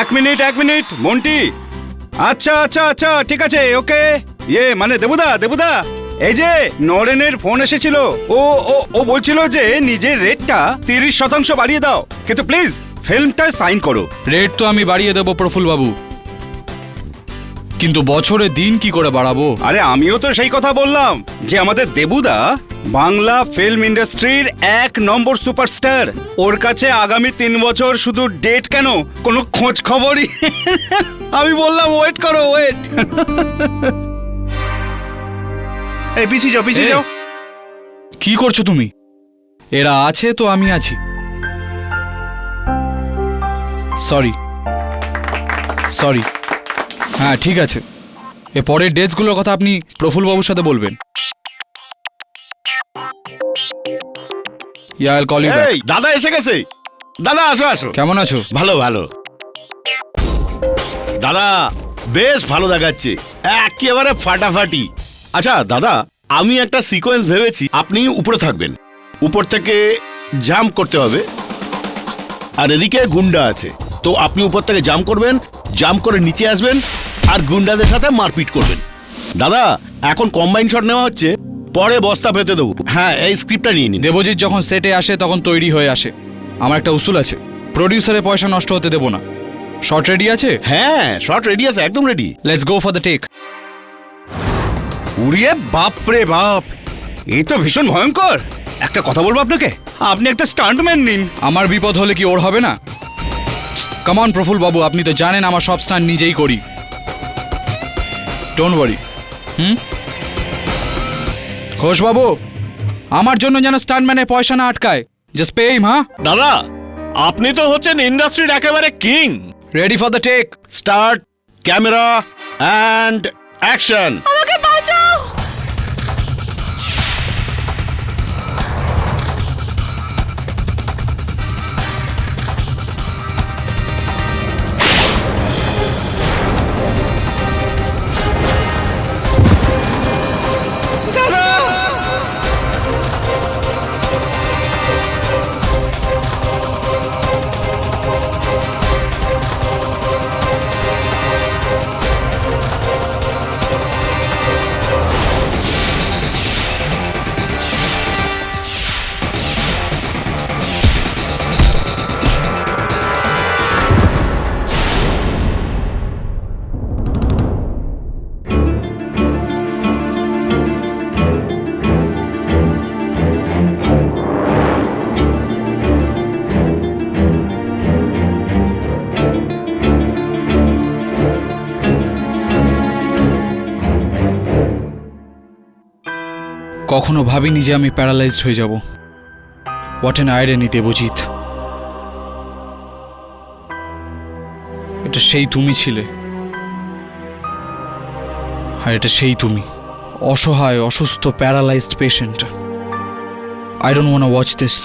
এক মিনিট মন্টি। আচ্ছা আচ্ছা আচ্ছা ঠিক আছে, ওকে। মানে দেবুদা এই যে নরেনের ফোন এসেছিল, ও ও ও বলছিল যে নিজের রেটটা 30% বাড়িয়ে দাও, কিন্তু প্লিজ ফিল্মটা সাইন করো। রেট তো আমি বাড়িয়ে দেবো প্রফুল বাবু, কিন্তু বছরে দিন কি করে বাড়াবো? আরে আমিও তো সেই কথা বললাম যে আমাদের দেবুদা বাংলা ফিল্ম ইন্ডাস্ট্রির 1 নম্বর সুপারস্টার। ওর কাছে আগামী 3 বছর শুধু ডেট কেন, কোনো খোঁজ খবরই আমি বললাম ওয়েট করো, ওয়েট। এই পিছিয়ে যাও। কি করছো তুমি? এরা আছে তো আমি আছি। সরি। হ্যাঁ ঠিক আছে, এ পরের ডেটসগুলোর কথা আপনি প্রফুল বাবুর সাথে বলবেন। দাদা এসে গেছে। দাদা আসো। কেমন আছো? ভালো দাদা, বেশ ভালো দেখাচ্ছে, একেবারে ফাটাফাটি। আচ্ছা দাদা, আমি একটা সিকোয়েন্স ভেবেছি। আপনি উপরে থাকবেন, উপর থেকে জাম্প করতে হবে, আর এদিকে গুন্ডা আছে, তো আপনি উপর থেকে জাম্প করবেন, জাম্প করে নিচে আসবেন আর গুন্ডাদের সাথে মারপিট করবেন। দাদা এখন কম্বাইন শট নেওয়া হচ্ছে, পরে বস্তা পেতে দেবো। হ্যাঁ, এই স্ক্রিপ্টটা নিয়ে নিন। দেবজিৎ যখন সেটে আসে তখন তৈরি হয়ে আসে। আমার একটা উসুল আছে, প্রডিউসারের পয়সা নষ্ট হতে দেবো না। শর্ট রেডি আছে? হ্যাঁ, শর্ট রেডি আছে, একদম ready. Let's go for the take. উড়িয়ে বাপ রে বাপ, এই তো ভীষণ ভয়ঙ্কর। একটা কথা বলবো আপনাকে, আপনি একটা স্টান্টম্যান নিন। আমার বিপদ হলে কি ওর হবে না? কামন প্রফুল বাবু, আপনি তো জানেন আমার সব স্টান্ট নিজেই করি। Don't worry. ঘোষ বাবু, আমার জন্য যেন স্টান্টম্যানের পয়সা না আটকায়। Just pay him. হ্যাঁ দাদা, আপনি তো হচ্ছেন ইন্ডাস্ট্রির একেবারে king. Ready for the take. Start, camera and action. আমাকে বাঁচাও। কখনো ভাবিনি যে আমি প্যারালাইজড হয়ে যাব। হোয়াট অ্যান আইরনি দেবজিৎ, এটা সেই তুমি ছিলে, আর এটা সেই তুমি, অসহায় অসুস্থ paralysed patient. I don't want to watch this.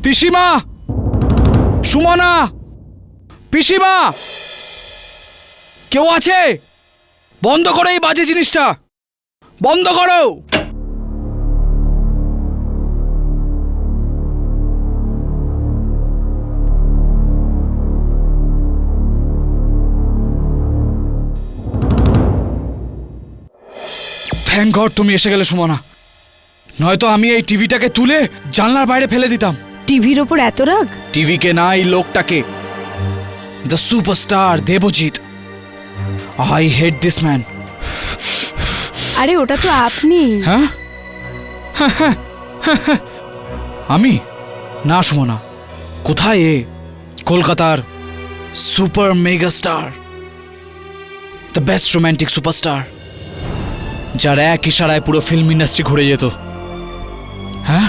পিসিমা, সুমনা, পিসিমা, কেউ আছে? বন্ধ করো এই বাজে জিনিসটা, বন্ধ করো। থ্যাংক গড তুমি এসে গেলে সুমনা, নয়তো আমি এই টিভিটাকে তুলে জানলার বাইরে ফেলে দিতাম। টিভির ওপর এত রাগ? টিভিকে না, এই লোকটাকে, the superstar Debjit. I hate this man. আরে ওটা তো আপনি। হ্যাঁ, আমি না সুমনা, কোথায় এ? কলকাতার super mega star, the best romantic superstar, যার এক ইশারায় পুরো ফিল্ম ইন্ডাস্ট্রি ঘুরে যেত। হ্যাঁ,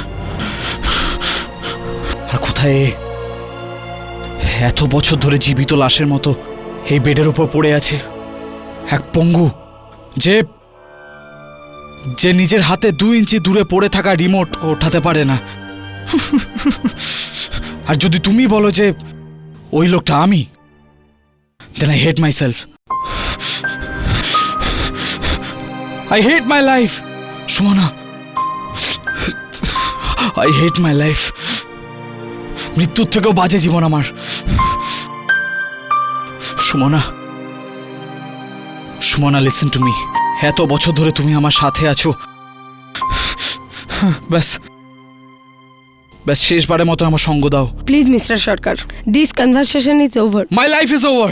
আর কোথায় এ? এত বছর ধরে জীবিত লাশের মতো এই বেডের উপর পড়ে আছে, এক পঙ্গু, যে যে নিজের হাতে 2 ইঞ্চি দূরে পড়ে থাকা রিমোট ওঠাতে পারে না। আর যদি তুমি বলো যে ওই লোকটা আমি, then I hate myself. I hate my life. Sumana, I hate my life. মৃত্যুর থেকেও বাজে জীবন আমার। Sumana, Sumana, listen to me. এত বছর ধরে তুমি আমার সাথে আছো, ব্যাস ব্যাস শেষবারের মতো আমার সঙ্গ দাও। Please mister Sarkar, this conversation is over. My life is over.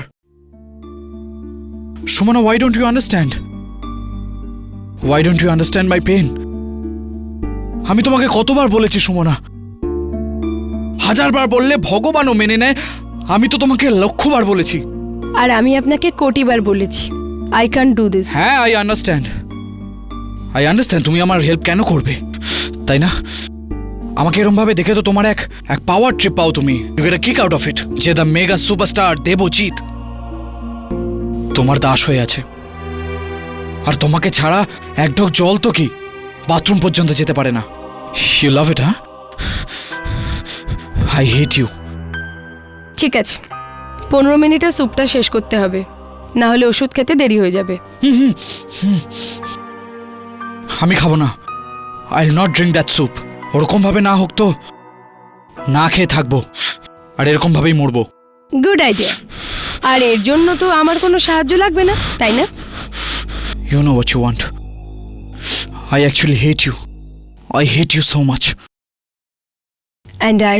Sumana, why don't you understand? Why don't you understand my pain? আমি তোমাকে কতবার বলেছি সুমনা, 1000 বার বললে ভগবানও মেনে নেয়। আমি তো তোমাকে 1,00,000 বার বলেছি। আর আমি আপনাকে কোটিবার বলেছি, আই ক্যান ডু দিস। হ্যাঁ, আই আন্ডারস্ট্যান্ড, আই আন্ডারস্ট্যান্ড। তুমি আমার হেল্প কেন করবে, তাই না? আমাকে এরম ভাবে দেখে তো তোমার এক পাওয়ার ট্রিপ পাও তুমি। You get a kick out of it যে দ্য মেগা সুপারস্টার দেবজিৎ তোমার দাস হয়ে আছে। আর তোমাকে ছাড়া এক ঢোক জল তো কি বাথরুম পর্যন্ত যেতে পারে না। ইউ লাভ ইট, হ্যাঁ? I hate you. ঠিক আছে, 15 মিনিটে স্যুপটা শেষ করতে হবে, না হলে ওষুধ খেতে দেরি হয়ে যাবে। আমি খাবো না। I will not drink that soup. ওরকম ভাবে না হোক তো না খেয়ে থাকবো, আর এরকম ভাবেই মরবো। Good idea. আর এর জন্য তো আমার কোনো সাহায্য লাগবে না, তাই না? You know what you want. I actually hate you. I hate you so much. And I...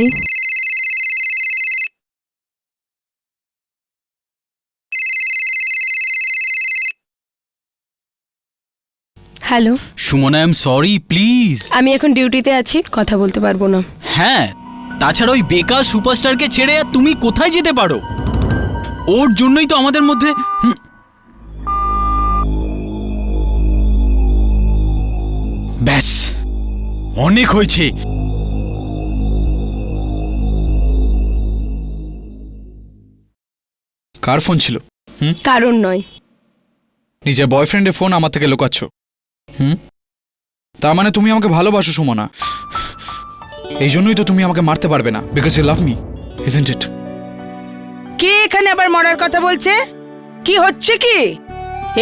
hello, Sumana, I am sorry, please. আমি এখন ডিউটিতে আছি, কথা বলতে পারবো না। হ্যাঁ, তাছাড়া ওই বেকার সুপারস্টারকে ছেড়ে আর তুমি কোথায় যেতে পারো? ওর জন্যই তো আমাদের মধ্যে ব্যাস অনেক হয়েছে। কার ফোন ছিল? কারণ নয়, নিজের বয়ফ্রেন্ডের ফোন আমার থেকে লুকাচ্ছ। তার মানে তুমি আমাকে ভালোবাসো সুমনা। এই জন্যই তো তুমি আমাকে মারতে পারবে না, because you love me, isn't it? কে এখানে আবার মরার কথা বলছে? কি হচ্ছে কি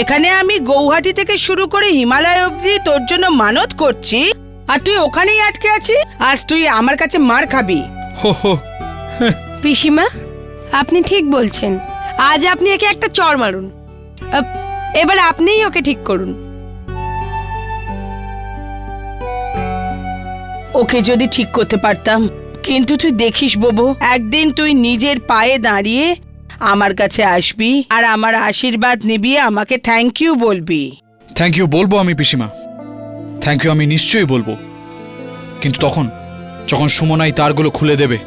এখানে? আমি গৌহাটি থেকে শুরু করে হিমালয় অবধি তোর জন্য মানত করছি, আর তুই ওখানেই আটকে আছিস। আজ তুই আমার কাছে মার খাবি। হো হো, পিসিমা, আপনি ঠিক বলছেন। আজ আপনি একে একটা চড় মারুন, এবার আপনিই ওকে ঠিক করুন। ওকে যদি ঠিক করতে পারতাম, কিন্তু তুই দেখিস বাবু, একদিন তুই নিজের পায়ে দাঁড়িয়ে আমার কাছে আসবি আর আমার আশীর্বাদ নিবি, আমাকে থ্যাংক ইউ বলবি। থ্যাংক ইউ বলবো আমি পিসিমা, থ্যাংক ইউ আমি নিশ্চয়ই বলবো। কিন্তু তখন যখন সুমনা এই তারগুলো খুলে দেবে,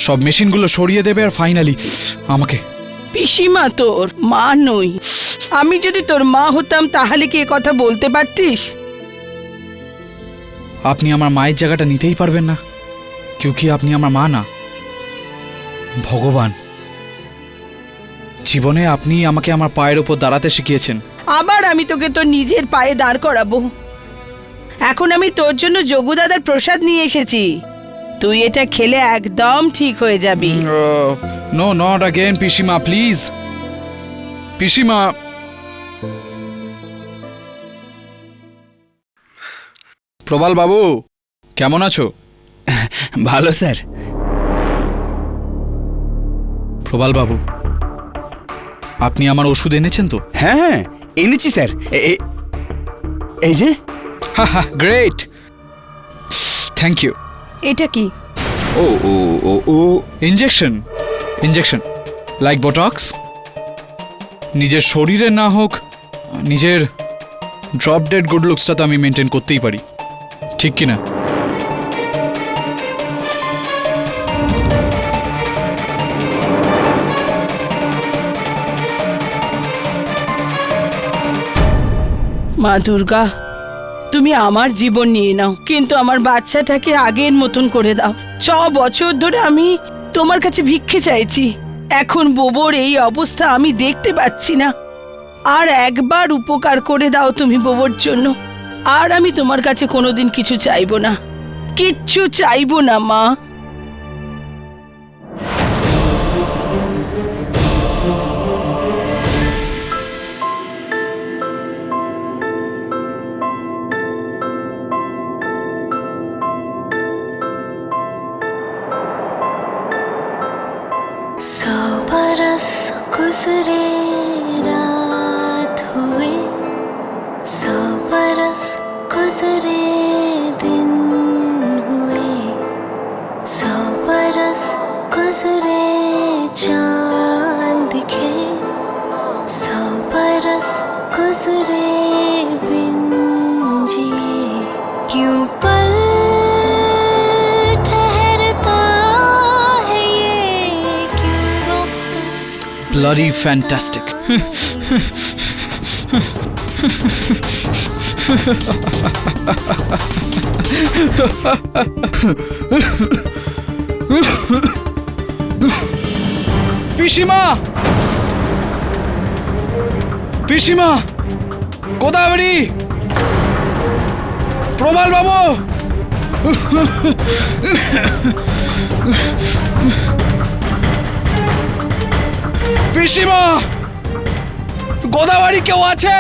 সব মেশিনগুলো সরিয়ে দেবে, আর ফাইনালি আমাকে। পিসিমা তোর মা নই। আমি যদি তোর মা হতাম তাহলে কি এ কথা বলতে পারতিস? আপনি আমার মায়ের জায়গাটা নিতেই পারবেন না, কি আপনি আমার মা না, ভগবান। জীবনে আপনি আমাকে আমার পায়ের ওপর দাঁড়াতে শিখিয়েছেন। আবার আমি তোকে তোর নিজের পায়ে দাঁড় করাবো। এখন আমি তোর জন্য যোগু দাদার প্রসাদ নিয়ে এসেছি, তুই এটা খেলে একদম ঠিক হয়ে যাবি। নো, নট अगेन পিসিমা, প্লিজ পিসিমা। প্রবাল বাবু, কেমন আছো? ভালো স্যার। প্রবাল বাবু, আপনি আমার ওষুধ এনেছেন তো? হ্যাঁ হ্যাঁ, এনেছি স্যার। এই যে। হা হা, গ্রেট, থ্যাংক ইউ। এটা কি? ও ও ও ও ইঞ্জেকশন, ইঞ্জেকশন লাইক বোটক্স। নিজের শরীরে না হোক, নিজের ড্রপ ডেড গুড লুকসটা তো আমি মেনটেন করতেই পারি, ঠিক কি না? মা দুর্গা, তুমি আমার জীবন নিয়ে নাও, কিন্তু আমার বাচ্চাটাকে আগের মতন করে দাও। 6 বছর ধরে আমি তোমার কাছে ভিক্ষে চাইছি, এখন বোবোর এই অবস্থা আমি দেখতে পাচ্ছি না। আর একবার উপকার করে দাও তুমি বোবোর জন্য, আর আমি তোমার কাছে কোনোদিন কিছু চাইবো না, কিচ্ছু চাইবো না মা। सौ बरस गुजरे रात हुए, 100 बरस गुजरे दिन हुए, 100 बरस गुजरे चांद दिखे, 100 बरस गुजरे बिन जिए, यूं पल ठहरता है ये क्यों वक्त। Bloody fantastic. পিসিমা, পিসিমা, গোদাবরী, প্রবাল বাবু, পিসিমা, গোদাবরী কেউ আছে?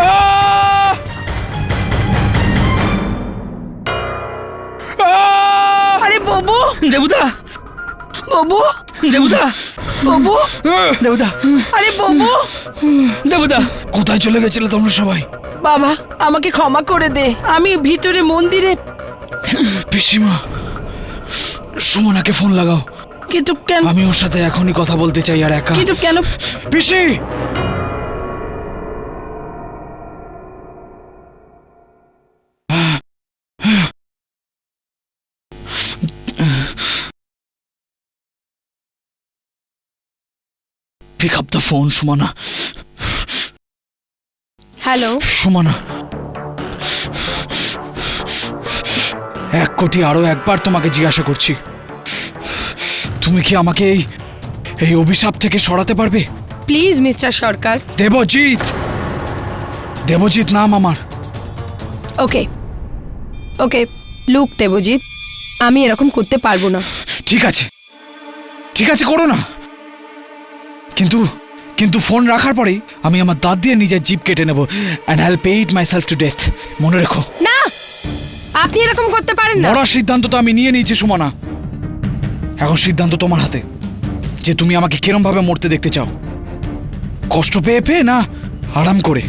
আহ! আহ! আরে বাবু, দেবুদা, বাবু, দেবুদা, বাবু, দেবুদা, আরে বাবু, দেবুদা। কোথায় চলে গেছিলে তোমরা সবাই? বাবা আমাকে ক্ষমা করে দে, আমি ভিতরে মন্দিরে। পিসিমা, সুমনাকে ফোন লাগাও। কিন্তু কেন? আমি ওর সাথে এখনই কথা বলতে চাই, আর একা। কিন্তু কেন? পিসি, pick up the phone, Sumana. Hello, Sumana, 1 কোটি আরো একবার তোমাকে জিজ্ঞাসা করছি, তুমি কি আমাকে এই অভিশাপ থেকে সরাতে পারবে? প্লিজ মিস্টার সরকার। দেবজিৎ, দেবজিৎ নাম আমার। ওকে ওকে, লুক দেবজিৎ, আমি এরকম করতে পারবো না। ঠিক আছে, ঠিক আছে, করো না। কিন্তু কিন্তু ফোন রাখার পরেই আমি আমার দাঁত দিয়ে নিজের জিভ কেটে নেব, অ্যান্ড আইল pay it myself to death. মনে রেখো। না, আপনি এরকম করতে পারেন না। মরার সিদ্ধান্ত তো আমি নিয়ে নিয়েছি সুমনা, এখন সিদ্ধান্ত তোমার হাতে, যে তুমি আমাকে কিরম ভাবে মরতে দেখতে চাও, কষ্ট পেয়ে পেয়ে না আরাম করে।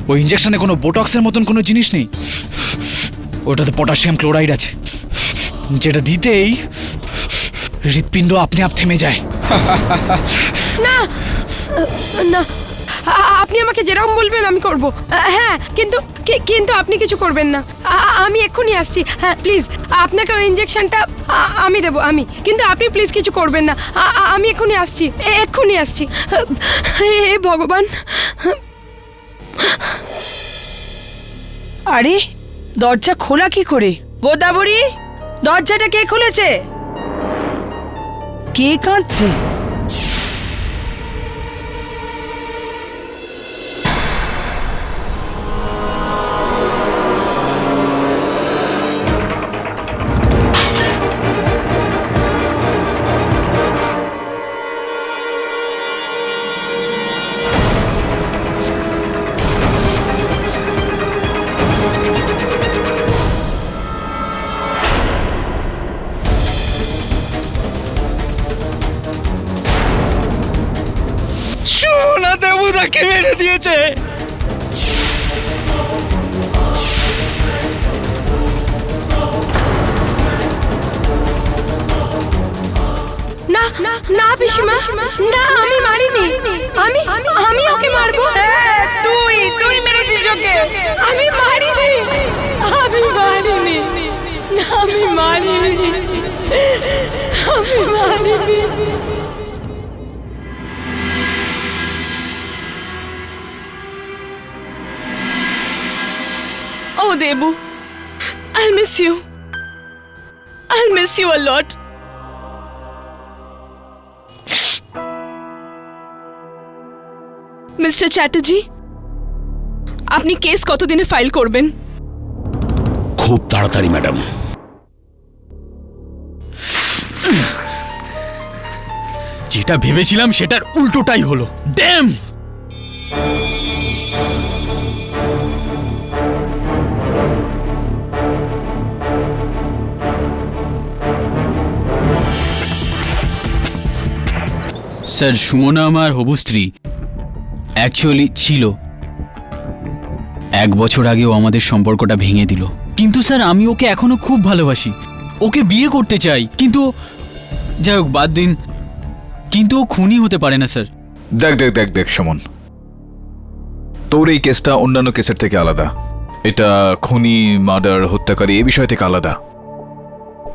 ওই ইঞ্জেকশনে কোনো বোটক্সের মতন কোনো জিনিস নেই, ওটাতে পটাশিয়াম ক্লোরাইড আছে, যেটা দিতেই হৃৎপিণ্ড আপনি আপ থেমে যায়। না না, আপনি আমাকে যেরকম বলবেন আমি করব। হ্যাঁ, কিন্তু কিন্তু আপনি কিছু করবেন না। আমি এক্ষুনি আসছি। হ্যাঁ প্লিজ, আপনাকে ওই ইঞ্জেকশনটা আমি দেবো, আমি। কিন্তু আপনি প্লিজ কিছু করবেন না। আমি এক্ষুনি আসছি, এক্ষুনি আসছি। হে ভগবান। আরে দরজা খোলা কি করে? গোদাবরী, দরজাটা কে খুলেছে? কে কাঁদছে? সোনা দেবুদাকে মেরে দিয়েছে। না না না পিসিমা, না আমি মারিনি। আমি আমি ওকে মারবো। তুই মেরেছিস ওকে? আমি মারিনি, আমি মারিনি, আমি মারিনি, আমি মারিনি। Debu. I'll miss you. I'll miss you a lot. Mister Chatterjee, আপনি কেস কতদিনে ফাইল করবেন? খুব তাড়াতাড়ি ম্যাডাম। যেটা ভেবেছিলাম সেটার উল্টোটাই হলো। ড্যাম! স্যার, সুমনা আমার হবু স্ত্রী অ্যাকচুয়ালি ছিল। 1 বছর আগেও আমাদের সম্পর্কটা ভেঙে দিল, কিন্তু স্যার আমি ওকে এখনো খুব ভালোবাসি, ওকে বিয়ে করতে চাই। কিন্তু যাই হোক, বাদ দিন। কিন্তু ও খুনি হতে পারে না স্যার। দেখ সুমন, তোর এই কেসটা অন্যান্য কেসের থেকে আলাদা। এটা খুনি, মার্ডার, হত্যাকারী এই বিষয় থেকে আলাদা।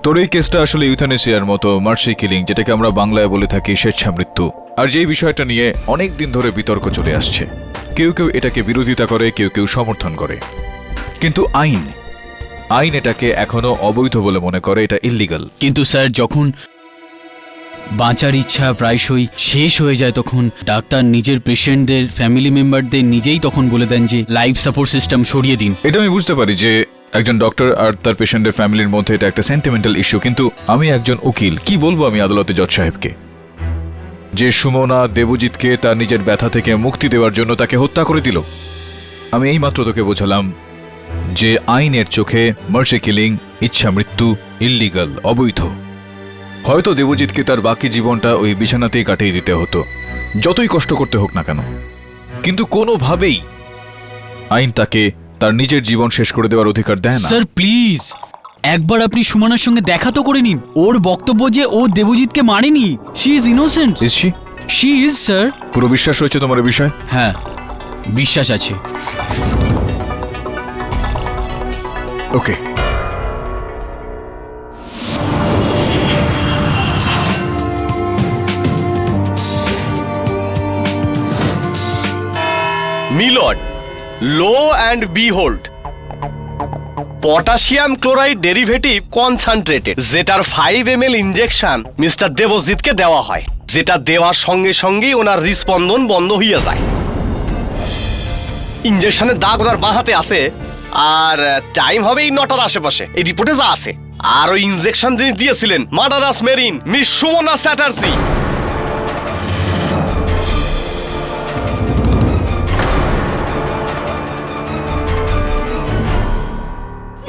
তোর এই কেসটা আসলে ইউথ্যানেসিয়ার মতো মার্সি কিলিং, যেটাকে আমরা বাংলায় বলে থাকি স্বেচ্ছা মৃত্যু। আর যেই বিষয়টা নিয়ে অনেক দিন ধরে বিতর্ক চলে আসছে, কেউ কেউ এটাকে বিরোধিতা করে, কেউ কেউ সমর্থন করে। কিন্তু আইন এটাকে এখনো অবৈধ বলে মনে করে, এটা ইল্লিগাল। কিন্তু স্যার, যখন বাঁচার ইচ্ছা প্রায়শই শেষ হয়ে যায়, তখন ডাক্তার নিজের পেশেন্টদের ফ্যামিলি মেম্বারদের নিজেই তখন বলে দেন যে লাইফ সাপোর্ট সিস্টেম সরিয়ে দিন। এটা আমি বুঝতে পারি যে একজন ডক্টর আর তার পেশেন্টের ফ্যামিলির মধ্যে এটা একটা সেন্টিমেন্টাল ইস্যু, কিন্তু আমি একজন উকিল, কি বলবো আমি আদালতে জজ সাহেবকে যে সুমনা দেবজিৎকে তার নিজের ব্যথা থেকে মুক্তি দেওয়ার জন্য তাকে হত্যা করে দিল? আমি এই মাত্র তোকে বোঝালাম যে আইনের চোখে মার্সি কিলিং, ইচ্ছা মৃত্যু ইল্লিগাল, অবৈধ। হয়তো দেবজিৎকে তার বাকি জীবনটা ওই বিছানাতেই কাটিয়ে দিতে হতো, যতই কষ্ট করতে হোক না কেন, কিন্তু কোনোভাবেই আইন তাকে তার নিজের জীবন শেষ করে দেওয়ার অধিকার দেয় না। স্যার প্লিজ, একবার আপনি সুমনার সঙ্গে দেখা তো করে নিন। ওর বক্তব্য যে ও দেবজিৎকে মারেনি, she is innocent. She is sir. পুরো বিশ্বাস রয়েছে তোমার এই বিষয়? হ্যাঁ, বিশ্বাস আছে। Okay, milord, lo and behold, potassium chloride derivative concentrated, যেটার 5 ml ইনজেকশন মিস্টার দেবজিৎকে দেওয়া হয়, যেটা দেওয়ার সঙ্গে সঙ্গেই ওনার হৃদস্পন্দন বন্ধ হয়ে যায়। ইনজেকশনের দাগ ওনার বাঁ হাতে আছে, আর টাইম হবে এই 9টার আশেপাশে, এই রিপোর্টে যা আছে। আর ওই ইনজেকশন যিনি দিয়েছিলেন মার্ডারাস মেরিন মিস সুমনা চ্যাটার্জি।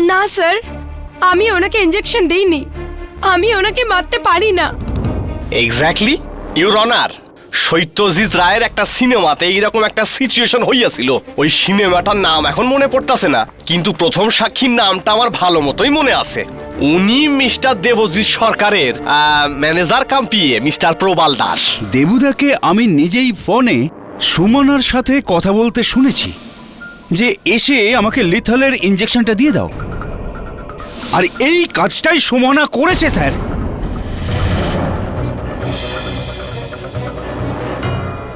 না স্যার, আমি ওনাকে ইনজেকশন দেইনি, আমি ওনাকে মারতে পারি না। এক্স্যাক্টলি ইউর অনার, সত্যজিৎ রায়ের একটা সিনেমাতে এইরকম একটা সিচুয়েশন হইয়াছিল। ওই সিনেমাটার নাম এখন মনে পড়তাছে না, কিন্তু প্রথম সাক্ষীর নামটা আমার ভালো মতোই মনে আছে। উনি মিস্টার দেবজিৎ সরকারের ম্যানেজার কাম পিএ মিস্টার প্রবাল দাস। দেবুদাকে আমি নিজেই ফোনে সুমনার সাথে কথা বলতে শুনেছি যে এসে আমাকে লিথালের ইঞ্জেকশনটা দিয়ে দাও, আর এই কাজটাই সুমনা করেছে স্যার।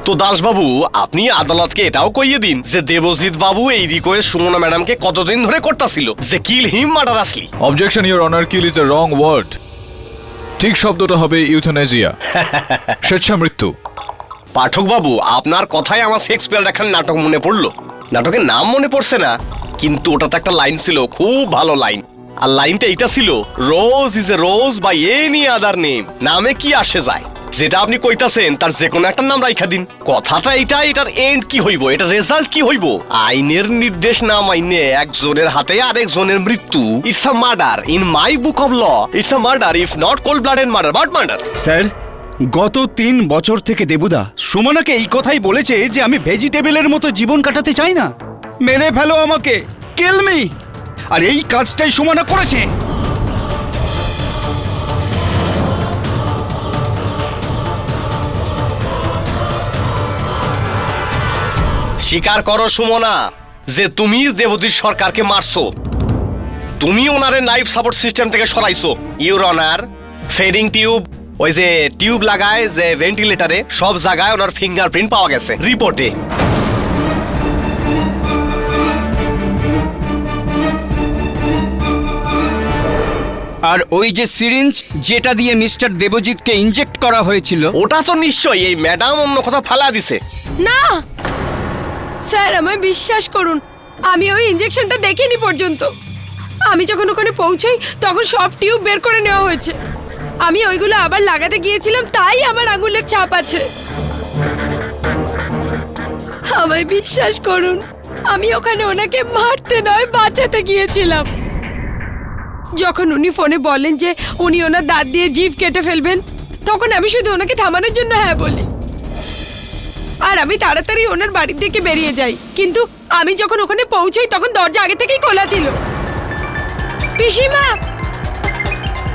তো দাসবাবু, আপনি আদালতকে এটাও কইয়ে দিন যে দেবজিৎ বাবু এই রিকোয়েস্ট সুমনা ম্যাডামকে কতদিন ধরে করতেছিল যে kill him murderously. Objection your honour, kill is the wrong word. ঠিক শব্দটা হবে ইউথ্যানেসিয়া, স্বেচ্ছা মৃত্যু। পাঠক বাবু, আপনার কথায় আমার শেক্সপিয়ার একটা নাটক মনে পড়লো। নাটকের নাম মনে পড়ছে না, কিন্তু ওটাতে একটা লাইন ছিল, খুব ভালো লাইন। আর লাইনটা এইটা ছিল, rose is a rose by any other name. নামে কি আসে যায়, যেটা আপনি কইতাছেন তার যে কোনো একটা নাম রাইখা দিন। কথাটা এইটা, এটার এন্ড কি হইব, এটা রেজাল্ট কি হইব। আইনের নির্দেশ না মাইনে একজনের হাতে আরেকজনের মৃত্যু, it's a murder. In my book of law it's a murder, if not cold blooded murder, but murder. Sir, গত 3 বছর থেকে দেবুদা সুমনাকে এই কথাই বলেছে যে আমি ভেজিটেবলের মতো জীবন কাটাতে চাই না, মেরে ফেলো আমাকে, কিল মি। আর এই কাজটাই সুমনা করেছে। স্বীকার করো সুমনা যে তুমি দেবজিৎ সরকারকে মারছো, তুমি ওনারে লাইফ সাপোর্ট সিস্টেম থেকে সরাইছো। ইউর অনার, ফেডিং টিউব, ওই যে টিউব লাগায় যে ভেন্টিলেটরে, সব জায়গায় ওনার ফিঙ্গারপ্রিন্ট পাওয়া গেছে রিপোর্টে। আর ওই যে সিরিঞ্জ যেটা দিয়ে মিস্টার দেবজিৎকে ইনজেক্ট করা হয়েছিল, ওটা তো নিশ্চয়ই এই ম্যাডাম অন্য কথা ফালা দিছে। না স্যার, আমায় বিশ্বাস করুন, আমি ওই ইঞ্জেকশনটা দেখিনি পর্যন্ত। আমি যখন ওখানে পৌঁছাই তখন সব টিউব বের করে নেওয়া হয়েছে। আমি ওইগুলো আবার লাগাতে গিয়েছিলাম, তাই আমার আঙুলের ছাপ আছে। আমায় বিশ্বাস করুন, আমি ওখানে ওনাকে মারতে নয় বাঁচাতে গিয়েছিলাম। যখন উনি ফোনে বলেন যে উনি ওনার দাঁত দিয়ে জিভ কেটে ফেলবেন, তখন আমি শুধু ওনাকে থামানোর জন্য হ্যাঁ বলি, আর আমি তাড়াতাড়ি ওনার বাড়ির দিকে বেরিয়ে যাই। কিন্তু আমি যখন ওখানে পৌঁছাই তখন দরজা আগে থেকেই খোলা ছিল। পিসিমা,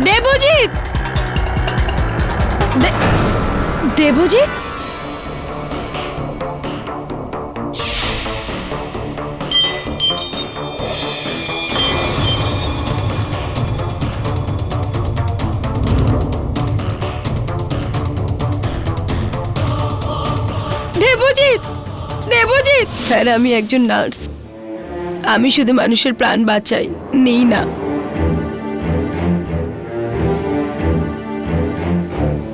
দেবজিৎ, দেবজিৎ, দেবজিৎ, দেবজিৎ। স্যার, আমি একজন নার্স, আমি শুধু মানুষের প্রাণ বাঁচাই, নেই না।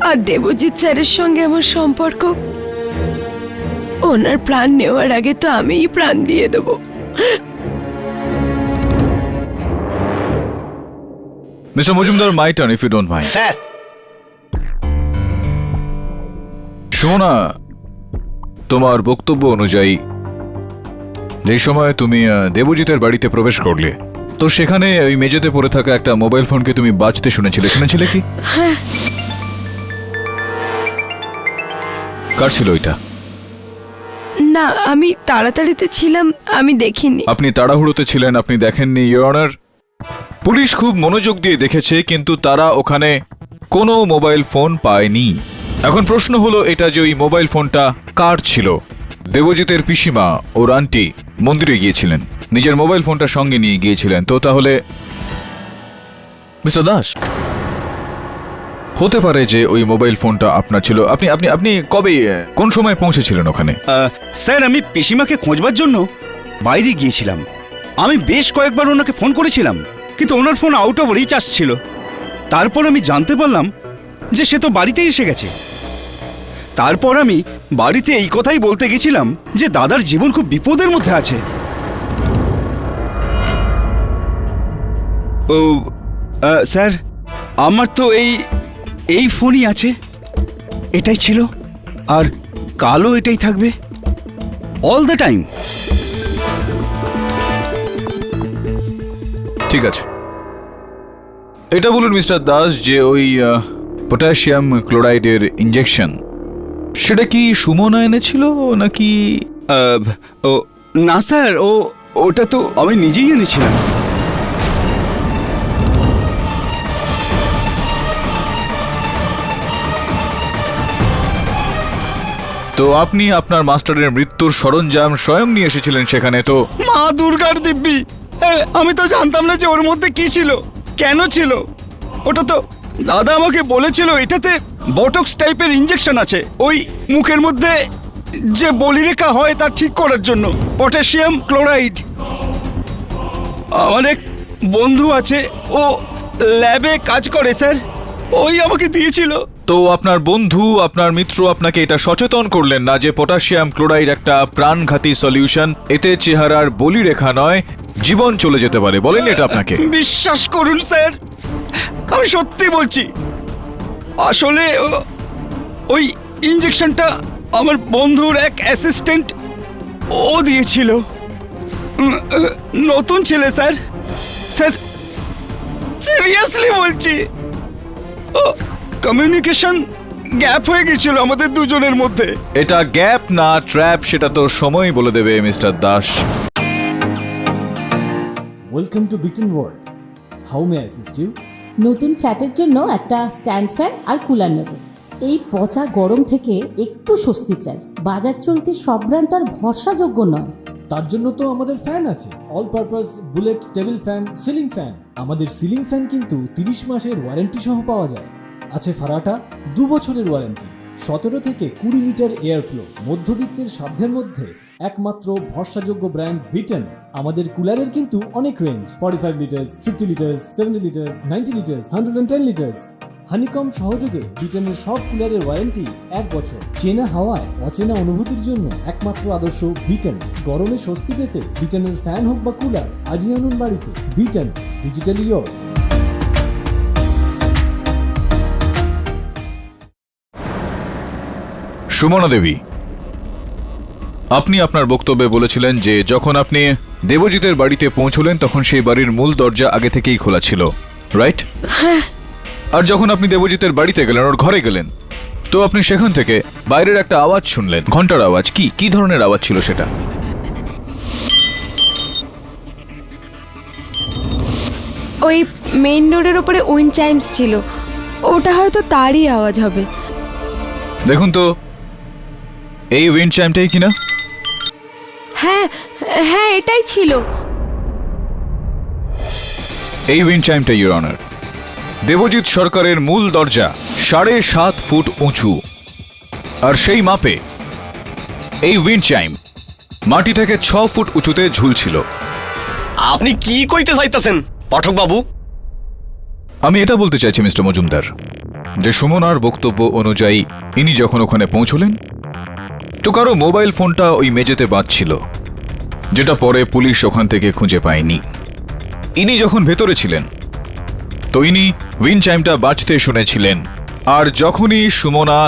আর দেবজিৎ স্যারের সঙ্গে আমার সম্পর্ক, ওনার প্রাণ নেওয়ার আগে তো আমিই প্রাণ দিয়ে দেবো। Mister Majumdar, my turn if you don't mind. Sir, শোনা, তোমার বক্তব্য অনুযায়ী যে সময় তুমি দেবজিতের বাড়িতে প্রবেশ করলে, তো সেখানে ওই মেঝেতে পড়ে থাকা একটা মোবাইল ফোনকে তুমি বাজতে শুনেছিলে কি? কার ছিল ওইটা? না, আমি তাড়াতাড়িতে ছিলাম, আমি দেখিনি। আপনি তাড়াহুড়োতে ছিলেন, আপনি দেখেননি, ইওর অনার। পুলিশ খুব মনোযোগ দিয়ে দেখেছে, কিন্তু তারা ওখানে কোনো মোবাইল ফোন পায়নি। এখন প্রশ্ন হলো, এটা যে ওই মোবাইল ফোনটা কার ছিল? দেবজিতের পিসিমা ওর আন্টি মন্দিরে গিয়েছিলেন, নিজের মোবাইল ফোনটা সঙ্গে নিয়ে গিয়েছিলেন। তো তাহলে মিস্টার দাস, হতে পারে যে ওই মোবাইল ফোনটা আপনার ছিল। আপনি আপনি আপনি কবে, কোন সময় পৌঁছেছিলেন ওখানে? স্যার, আমি পিসিমাকে খোঁজবার জন্য বাইরে গিয়েছিলাম। আমি বেশ কয়েকবার ওনাকে ফোন করেছিলাম, কিন্তু ওনার ফোন আউট অফ রিচ আসছিল। তারপর আমি জানতে পারলাম যে সে তো বাড়িতেই এসে গেছে। তারপর আমি বাড়িতে এই কথাই বলতে গেছিলাম যে দাদার জীবন খুব বিপদের মধ্যে আছে। ও স্যার, আমার তো এই ফোনই আছে, এটাই ছিল, আর কালও এটাই থাকবে, অল দ্য টাইম। ঠিক আছে, এটা বলুন মিস্টার দাস, যে ওই পটাশিয়াম ক্লোরাইডের ইঞ্জেকশন, সেটা কি সুমনা এনেছিল নাকি? ও না স্যার, ওটা তো আমি নিজেই এনেছিলাম। তো আপনি আপনার মাস্টারের মৃত্যুর সরঞ্জাম স্বয়ং নিয়ে এসেছিলেন সেখানে? তো মা দুর্গার দিব্যি, আমি তো জানতাম না যে ওর মধ্যে কি ছিল, কেন ছিল। ওটা তো দাদা আমাকে বলেছিল এটাতে বটক্স টাইপের ইঞ্জেকশন আছে, ওই মুখের মধ্যে যে বলিরেখা হয় তা ঠিক করার জন্য। Potassium chloride. আমার এক বন্ধু আছে, ও ল্যাবে কাজ করে স্যার, ওই আমাকে দিয়েছিল। তো আপনার বন্ধু, আপনার মিত্র আপনাকে এটা সচেতন করলেন না যে পটাশিয়াম ক্লোরাইড একটা প্রাণঘাতী সলিউশন, এতে চেহারার বলিরেখা নয়, জীবন চলে যেতে পারে, বলেন এটা আপনাকে? বিশ্বাস করুন স্যার, আমি সত্যি বলছি। আসলে ওই ইঞ্জেকশনটা আমার বন্ধুর এক অ্যাসিস্ট্যান্ট ও দিয়েছিল। নতুন ছেলে স্যার, স্যার সিরিয়াসলি বলছি। ও কমিউনিকেশন গ্যাপ হয়ে গেছিল আমাদের দুজনের মধ্যে। এটা গ্যাপ না ট্র্যাপ সেটা তো সময় বলে দেবে mister Das. Welcome to beaten world, how may I assist you? নতুন ফ্ল্যাটের জন্য একটা স্ট্যান্ড ফ্যান আর কুলার নেব। এই পচা গরম থেকে একটু স্বস্তি চাই। বাজার চলতে সব ব্র্যান্ড আর ভরসাযোগ্য নয়। তার জন্য তো আমাদের ফ্যান আছে, all purpose bullet table fan, ceiling fan. আমাদের সিলিং ফ্যান কিন্তু 30 মাসের ওয়ারেন্টি সহ পাওয়া যায়। আছে ফারাটা 2 বছরের ওয়ারেন্টি, 17 থেকে 20 মিটার এয়ার ফ্লো, মধ্যবিত্তের সাধ্যের মধ্যে একমাত্র ভরসাযোগ্য ব্র্যান্ড বিটেন। আমাদের কুলারের কিন্তু অনেক range, 45 litres, 50 litres, 70 litres, 90 litres, 110 litres. Honeycomb সহযোগে বিটেনের সব কুলারের ওয়ারেন্টি 1 বছর। চেনা হাওয়ায় অচেনা অনুভূতির জন্য একমাত্র আদর্শ বিটেন। গরমে স্বস্তি পেতে বিটেনের ফ্যান হোক বা কুলার, আজই আনুন বাড়িতে। বিটেন, ডিজিটালি ইয়োর্স। সুমনা দেবী, আপনি আপনার বক্তব্যে বলেছিলেন যে যখন আপনি দেবজিতের বাড়িতে পৌঁছলেন তখন সেই বাড়ির মূল দরজা আগে থেকেই খোলা ছিল, রাইট? আর যখন আপনি দেবজিতের বাড়িতে গেলেন, ওর ঘরে গেলেন, তো আপনি সেখান থেকে বাইরের একটা আওয়াজ শুনলেন, ঘন্টার আওয়াজ। কি ধরনের আওয়াজ ছিল সেটা? ওই মেইন রোডের ওপরে উইন্ড চাইমস ছিল, ওটা হয়তো তারই আওয়াজ হবে। দেখুন তো, এই উইন্ড চাইমটাই কিনা? হ্যাঁ হ্যাঁ, এটাই ছিল। এই উইন্ড চাইমটা, ইওর অনার, দেবজিৎ সরকারের মূল দরজা 7.5 ফুট উঁচু, আর সেই মাপে এই উইন্ড চাইম মাটি থেকে 6 ফুট উঁচুতে ঝুলছিল। আপনি কি কইতে চাইতেছেন পাঠক বাবু? আমি এটা বলতে চাইছি মিস্টার মজুমদার, যে সুমনার বক্তব্য অনুযায়ী ইনি যখন ওখানে পৌঁছলেন তো কারো মোবাইল ফোনটা ওই মেঝেতে বাজছিল, যেটা পরে পুলিশ ওখান থেকে খুঁজে পায়নি। ইনি যখন ভেতরে ছিলেন তো ইনি উইন্ড চাইমটা বাজতে শুনেছিলেন, আর যখনই সুমনা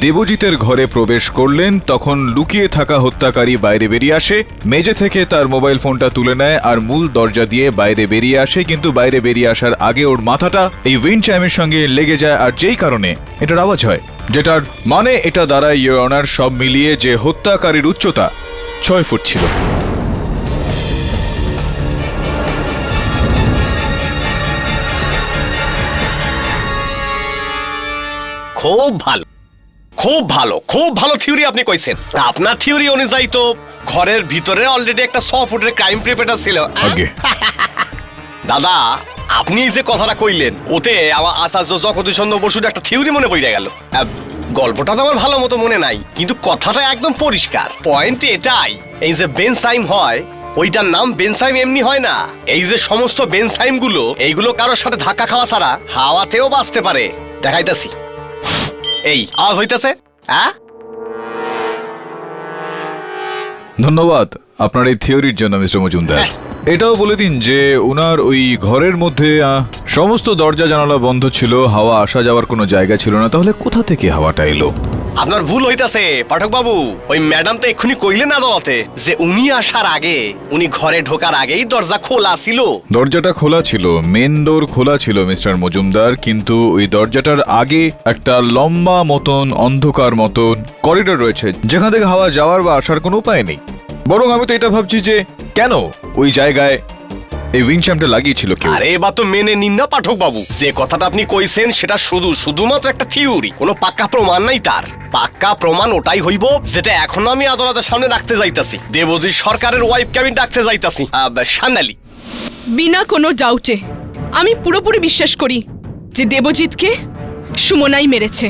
দেবজিতের ঘরে প্রবেশ করলেন তখন লুকিয়ে থাকা হত্যাকারী বাইরে বেরিয়ে আসে, মেঝে থেকে তার মোবাইল ফোনটা তুলে নেয় আর মূল দরজা দিয়ে বাইরে বেরিয়ে আসে। কিন্তু বাইরে বেরিয়ে আসার আগে ওর মাথাটা এই উইন্ড চাইমের সঙ্গে লেগে যায়, আর যেই কারণে এটার আওয়াজ হয়, যেটার মানে এটা দাঁড়ায় ইওর অনার সব মিলিয়ে যে হত্যাকারীর উচ্চতা 6 ফুট ছিল। খুব ভালো, খুব ভালো, খুব ভালো থিওরি আপনি কইছেন। আপনার থিওরি অনুযায়ী তো ঘরের ভিতরে অলরেডি একটা 100 ফুটের ক্রাইম পেপারটা ছিল। দাদা, আপনি যে কথাটা কইলেন ওতে আমার আচার্য জগদীশচন্দ্র বসুর একটা থিওরি মনে পড়ে গেল। গল্পটা তো আমার ভালো মতো মনে নাই, কিন্তু কথাটা একদম পরিষ্কার। পয়েন্ট এটাই, এই যে বেনসাইম হয়, ওইটার নাম বেনসাইম এমনি হয় না। এই যে সমস্ত বেনসাইম গুলো, এইগুলো কারোর সাথে ধাক্কা খাওয়া ছাড়া হাওয়াতেও বাঁচতে পারে। দেখাইতাছি, এই আওয়াজ হইতেছে। হ্যাঁ, ধন্যবাদ আপনার এই থিওরির জন্য মিস্টার মজুমদার। এটাও বলে দিন যে ওনার ওই ঘরের মধ্যে সমস্ত দরজা জানালা বন্ধ ছিল, হাওয়া আসা যাওয়ার কোনো জায়গা ছিল না, তাহলে কোথা থেকে হাওয়াটা এলো? আপনার ভুল হইতাছে পাঠক বাবু। ওই ম্যাডাম তো এক্ষুনি কইলেন আদালতে যে উনি আসার আগে, উনি ঘরে ঢোকার আগেই দরজা খোলা ছিল। দরজাটা খোলা ছিল, মেন ডোর খোলা ছিল মিস্টার মজুমদার, কিন্তু ওই দরজাটার আগে একটা লম্বা মতন অন্ধকার মতন করিডোর রয়েছে, যেখান থেকে হাওয়া যাওয়ার বা আসার কোনো উপায় নেই। বরং আমি তো এটা ভাবছি যে কেন ওই জায়গায় এই উইন্ড চাইমটা লাগিয়েছিল কেউ। আরে এবার তো মেনে নিন না পাঠক বাবু, যে কথাটা আপনি কইছেন সেটা শুধুমাত্র একটা থিওরি, কোনো পাক্কা প্রমাণ নাই তার। পাক্কা প্রমাণ ওটাই হইব যেটা এখন আমি আদালতের সামনে রাখতে যাইতাছি। দেবজিৎ সরকারের ওয়াইফকে আমি ডাকতে যাইতাছি, সান্যালি। বিনা কোনো ডাউটে আমি পুরোপুরি বিশ্বাস করি যে দেবজিৎকে সুমনাই মেরেছে।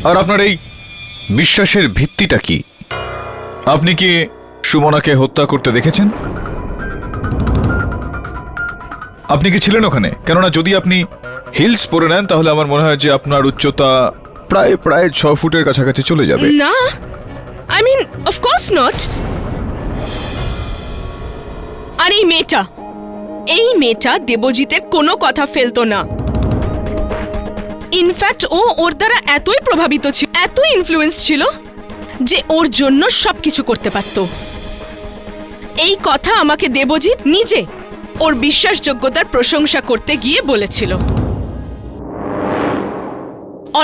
আর আপনার এই বিশ্বাসের ভিত্তিটা কি? আপনি কি সুমনাকে হত্যা করতে দেখেছেন? আপনি কি ছিলেন ওখানে? কেননা যদি আপনি হিলস পরে নেন তাহলে আমার মনে হয় যে আপনার উচ্চতা প্রায় 6 ফুটের কাছাকাছি চলে যাবে। না, I mean of course not. আর এই মেয়েটা দেবজিতের কোনো কথা ফেলতো না। ইনফ্যাক্ট ও ওর দ্বারা এতই প্রভাবিত ছিল, এতই ইনফ্লুয়েন্স ছিল যে ওর জন্য সবকিছু করতে পারত। এই কথা আমাকে দেবজিৎ নিজে ওর বিশ্বাসযোগ্যতার প্রশংসা করতে গিয়ে বলেছিল।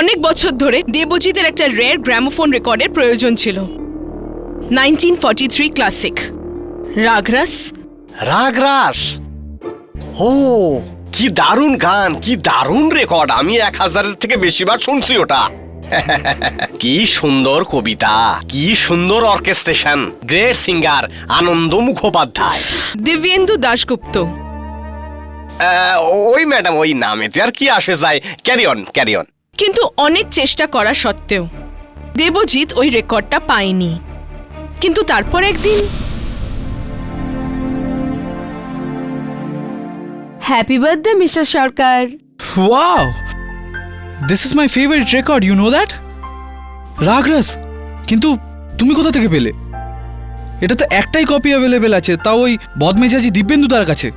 অনেক বছর ধরে দেবজিতের একটা রেয়ার গ্রামোফোন রেকর্ডের প্রয়োজন ছিল, 1943 ক্লাসিক রাগরাস। ও কি দারুণ গান, কি দারুণ রেকর্ড। আমি 1000-এর থেকে বেশিবার শুনছি ওটা। কি সুন্দর কবিতা, কি সুন্দর অর্কেস্ট্রেশন। গ্রেট সিঙ্গার আনন্দ মুখোপাধ্যায়। দিব্যেন্দু দাশগুপ্ত। ওই ম্যাডাম, ওই নামেতে আর কি আসে যায়। Carry on. কিন্তু অনেক চেষ্টা করা সত্ত্বেও দেবজিৎ ওই রেকর্ডটা পায়নি। কিন্তু তারপর একদিন happy birthday mister Sarkar. Wow, this is my favourite record, you know that? রাগরাস, কিন্তু তুমি কোথা থেকে পেলে? এটা তো একটাই কপি অ্যাভেলেবেল আছে, তাও ওই বদমেজাজি দিব্যেন্দুদার কাছে।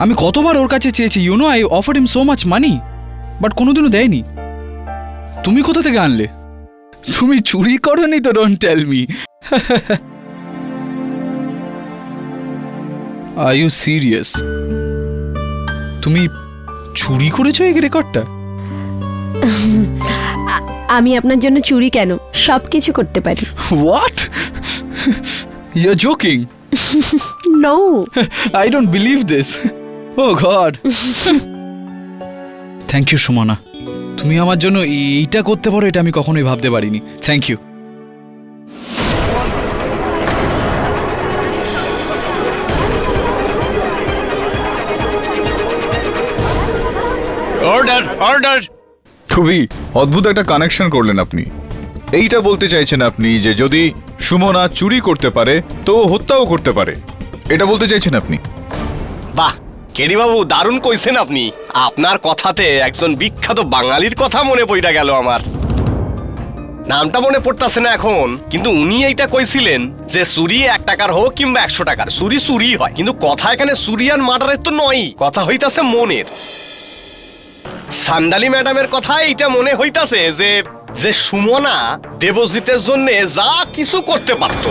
আমি কতবার ওর কাছে চেয়েছি, you know, I offered him so much money, but কোনোদিনও দেয়নি। তুমি কোথা থেকে আনলে? তুমি চুরি করোনি তো? Don't tell me. Are you serious? তুমি চুরি করেছো এই রেকর্ডটা? আমি আপনার জন্য চুরি কেন, সবকিছু করতে পারি। What? You are joking? No, I don't believe this. Oh God. Thank you Sumana, তুমি আমার জন্য এইটা করতে পারো, এটা আমি কখনোই ভাবতে পারিনি। Thank you. Order order. খুবই অদ্ভুত একটা কানেকশন করলেন আপনি। এইটা বলতে চাইছেন আপনি যে যদি সুমনা চুরি করতে পারে তো ও হত্যাও করতে পারে, এটা বলতে চাইছেন আপনি? বাহ কেডি বাবু, দারুণ কইছেন আপনি। আপনার কথাতে একজন বিখ্যাত বাঙালির কথা মনে পড়া গেল আমার। নামটা মনে পড়তাছে না এখন, কিন্তু উনি এইটা কইছিলেন যে চুরি 1 টাকার হোক কিংবা 100 টাকার, চুরি চুরি হয়। কিন্তু কথা এখানে চুরি আর মার্ডারের তো নয়, কথা হইতাছে মনের। সান্দালি ম্যাডামের কথা এইটা মনে হইতাছে যে যে সুমনা দেবজিতের জন্য যা কিছু করতে পারত,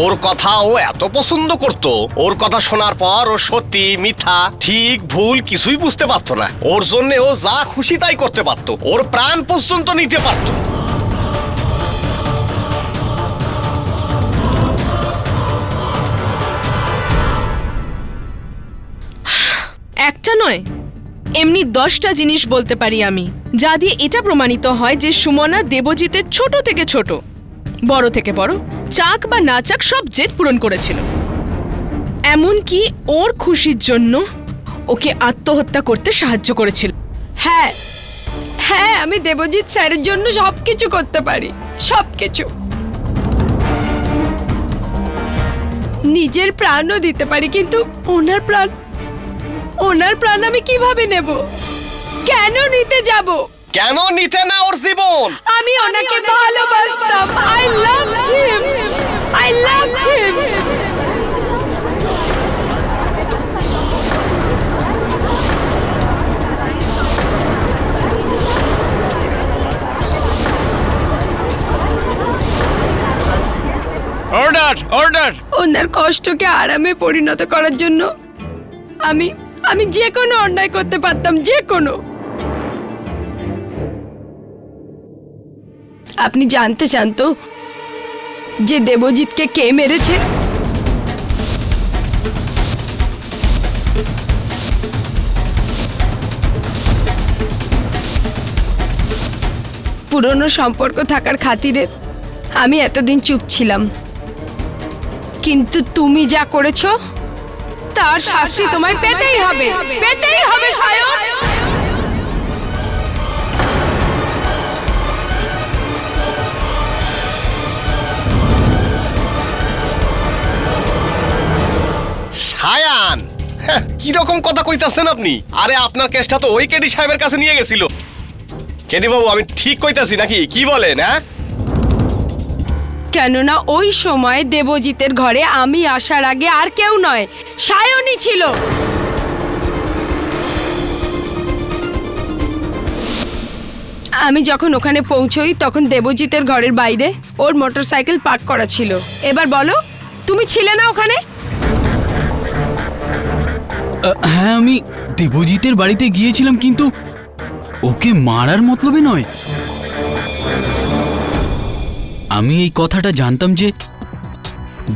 ওর কথা ও এত পছন্দ করত, ওর কথা শোনার পর ও সত্যি মিথ্যা ঠিক ভুল কিছুই বুঝতে পারত না। ওর জন্য ও যা খুশি তাই করতে পারত, ওর প্রাণ পর্যন্ত নিতে পারত। একটা নয়, এমনি 10টা জিনিস বলতে পারি আমি, যা দিয়ে এটা প্রমাণিত হয় যে সুমনা দেবজিতের ছোট থেকে ছোট, বড় থেকে বড়, চাক বা না চাক সব জেদ পূরণ করেছিল। এমনকি ওর খুশির জন্য ওকে আত্মহত্যা করতে সাহায্য করেছিল। হ্যাঁ হ্যাঁ, আমি দেবজিৎ স্যারের জন্য সবকিছু করতে পারি, সবকিছু। নিজের প্রাণও দিতে পারি, কিন্তু ওনার প্রাণ আমি কিভাবে নেব? কেন নিতে যাব? কেন নিতে না ওর জীবন? আমি ওনাকে ভালোবাসতাম। I loved him, I loved him. Order order. ওনার কষ্টকে আরামে পরিণত করার জন্য আমি যে কোনো অন্যায় করতে পারতাম, যে কোনো। আপনি জানতে চান তো যে দেবজিৎকে কে মেরেছে? পুরনো সম্পর্ক থাকার খাতিরে আমি এতদিন চুপ ছিলাম, কিন্তু তুমি যা করেছো তার শাস্তি তোমায় পেতেই হবে, পেতেই হবে সায়ন। সায়ান, কিরকম কথা কইতাছেন আপনি? আরে আপনার কেসটা তো ওই কেডি সাহেবের কাছে নিয়ে গেছিল। কেডি বাবু, আমি ঠিক কইতাছি নাকি? কি বলেন? কেননা ওই সময় দেবজিতের ঘরে আমি আসার আগে আর কেউ নয়, সায়নই ছিল। আমি যখন ওখানে পৌঁছই তখন দেবজিতের ঘরের বাইরে ওর মোটরসাইকেল পার্ক করা ছিল। এবার বলো, তুমি ছিলে না ওখানে? হ্যাঁ, আমি দেবজিতের বাড়িতে গিয়েছিলাম, কিন্তু ওকে মারার মতলবে নয়। আমি এই কথাটা জানতাম